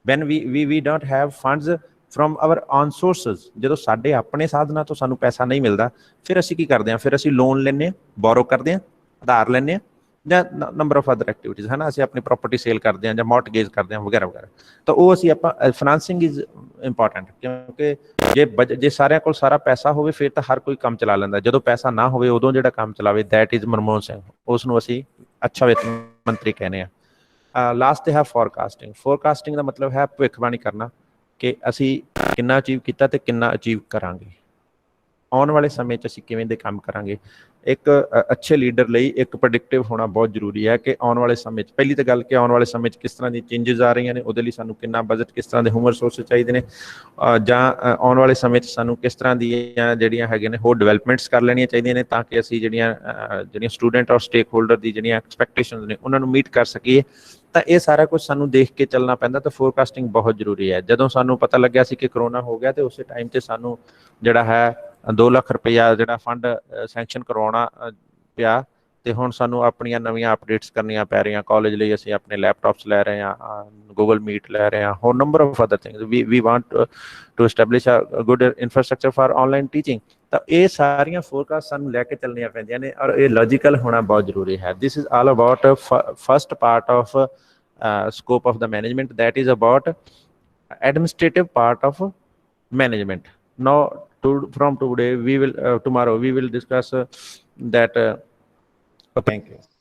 when we don't have funds from our own sources, ਜਦੋਂ ਸਾਡੇ ਆਪਣੇ ਸਾਧਨਾਂ ਤੋਂ ਸਾਨੂੰ ਪੈਸਾ ਨਹੀਂ ਮਿਲਦਾ ਫਿਰ ਅਸੀਂ ਕੀ ਕਰਦੇ ਹਾਂ? ਫਿਰ ਅਸੀਂ ਲੋਨ ਲੈਂਦੇ ਹਾਂ, ਬੋਰੋ ਕਰਦੇ ਹਾਂ, ਉਧਾਰ ਲੈਂਦੇ ਹਾਂ ਜਾਂ ਨੰਬਰ ਆਫ ਅਦਰ ਐਕਟੀਵਿਟੀਜ਼ ਹੈ ਨਾ, ਅਸੀਂ ਆਪਣੀ ਪ੍ਰੋਪਰਟੀ ਸੇਲ ਕਰਦੇ ਹਾਂ ਜਾਂ ਮੌਰਟਗੇਜ ਕਰਦੇ ਹਾਂ ਵਗੈਰਾ ਵਗੈਰਾ। ਤਾਂ ਉਹ ਅਸੀਂ ਆਪਾਂ ਫਾਈਨਾਂਸਿੰਗ ਇਜ਼ ਇੰਪੋਰਟੈਂਟ ਕਿਉਂਕਿ ਜੇ ਸਾਰਿਆਂ ਕੋਲ ਸਾਰਾ ਪੈਸਾ ਹੋਵੇ ਫਿਰ ਤਾਂ ਹਰ ਕੋਈ ਕੰਮ ਚਲਾ ਲੈਂਦਾ। ਜਦੋਂ ਪੈਸਾ ਨਾ ਹੋਵੇ ਉਦੋਂ ਜਿਹੜਾ ਕੰਮ ਚਲਾਵੇ ਦੈਟ ਇਜ਼ ਮਨਮੋਹਨ ਸਿੰਘ, ਉਸ ਨੂੰ ਅਸੀਂ ਅੱਛਾ ਵਿੱਤ ਮੰਤਰੀ ਕਹਿੰਦੇ ਹਾਂ। ਲਾਸਟ ਤੇ ਹੈ ਫੋਰਕਾਸਟਿੰਗ। ਫੋਰਕਾਸਟਿੰਗ ਦਾ ਮਤਲਬ ਹੈ ਭਵਿੱਖਬਾਣੀ ਕਰਨਾ ਕਿ ਅਸੀਂ ਕਿੰਨਾ ਅਚੀਵ ਕੀਤਾ ਤੇ ਕਿੰਨਾ ਅਚੀਵ ਕਰਾਂਗੇ, ਆਉਣ ਵਾਲੇ ਸਮੇਂ 'ਚ ਅਸੀਂ ਕਿਵੇਂ ਦੇ ਕੰਮ ਕਰਾਂਗੇ। ਇੱਕ ਅੱਛੇ ਲੀਡਰ ਲਈ ਇੱਕ ਪ੍ਰੈਡਿਕਟਿਵ ਹੋਣਾ ਬਹੁਤ ਜ਼ਰੂਰੀ ਹੈ ਕਿ ਆਉਣ ਵਾਲੇ ਸਮੇਂ 'ਚ ਪਹਿਲੀ ਤਾਂ ਗੱਲ ਕਿ ਆਉਣ ਵਾਲੇ ਸਮੇਂ 'ਚ ਕਿਸ ਤਰ੍ਹਾਂ ਦੀ ਚੇਂਜਸ ਆ ਰਹੀਆਂ ਨੇ, ਉਹਦੇ ਲਈ ਸਾਨੂੰ ਕਿੰਨਾ ਬਜਟ, ਕਿਸ ਤਰ੍ਹਾਂ ਦੇ ਹਿਊਮਨ ਰਿਸੋਰਸਿਸ ਚਾਹੀਦੇ ਨੇ, ਜਾਂ ਆਉਣ ਵਾਲੇ ਸਮੇਂ 'ਚ ਸਾਨੂੰ ਕਿਸ ਤਰ੍ਹਾਂ ਦੀਆਂ ਜਿਹੜੀਆਂ ਹੈਗੀਆਂ ਨੇ ਹੋਰ ਡਿਵੈਲਪਮੈਂਟਸ ਕਰ ਲੈਣੀਆਂ ਚਾਹੀਦੀਆਂ ਨੇ ਤਾਂ ਕਿ ਅਸੀਂ ਜਿਹੜੀਆਂ ਸਟੂਡੈਂਟ ਔਰ ਸਟੇਕ ਹੋਲਡਰ ਦੀ ਜਿਹੜੀਆਂ ਐਕਸਪੈਕਟੇਸ਼ਨਸ ਨੇ ਉਹਨਾਂ ਨੂੰ ਮੀਟ ਕਰ ਸਕੀਏ। ਤਾਂ ਇਹ ਸਾਰਾ ਕੁਝ ਸਾਨੂੰ ਦੇਖ ਕੇ ਚੱਲਣਾ ਪੈਂਦਾ। ਤਾਂ ਫੋਰਕਾਸਟਿੰਗ ਬਹੁਤ ਜ਼ਰੂਰੀ ਹੈ। ਜਦੋਂ ਸਾਨੂੰ ਪਤਾ ਲੱਗਿਆ ਸੀ ਕਿ ਕਰੋਨਾ ਹੋ ਗਿਆ ਤੇ ਉਸੇ ਟਾਈਮ 'ਤੇ ਸਾਨੂੰ ਜਿਹੜਾ ਹੈ 2 ਲੱਖ ਰੁਪਈਆ ਜਿਹੜਾ ਫੰਡ ਸੈਂਕਸ਼ਨ ਕਰਵਾਉਣਾ ਪਿਆ ਤੇ ਹੁਣ ਸਾਨੂੰ ਆਪਣੀਆਂ ਨਵੀਆਂ ਅਪਡੇਟਸ ਕਰਨੀਆਂ ਪੈ ਰਹੀਆਂ ਕਾਲਜ ਲਈ ਅਸੀਂ ਆਪਣੇ ਲੈਪਟਾਪਸ ਲੈ ਰਹੇ ਹਾਂ ਗੂਗਲ ਮੀਟ ਲੈ ਰਹੇ ਹਾਂ ਹੋਰ number of other things we want to establish a good infrastructure for online teaching ਤਾਂ ਇਹ ਸਾਰੀਆਂ ਫੋਰਕਾਸਟ ਸਾਨੂੰ ਲੈ ਕੇ ਚੱਲਣੀਆਂ ਪੈਂਦੀਆਂ ਨੇ ਔਰ ਇਹ ਲੌਜੀਕਲ ਹੋਣਾ ਬਹੁਤ ਜ਼ਰੂਰੀ ਹੈ this is all about first part of scope of the management that is about administrative part of management now from today we will tomorrow we will discuss that thank you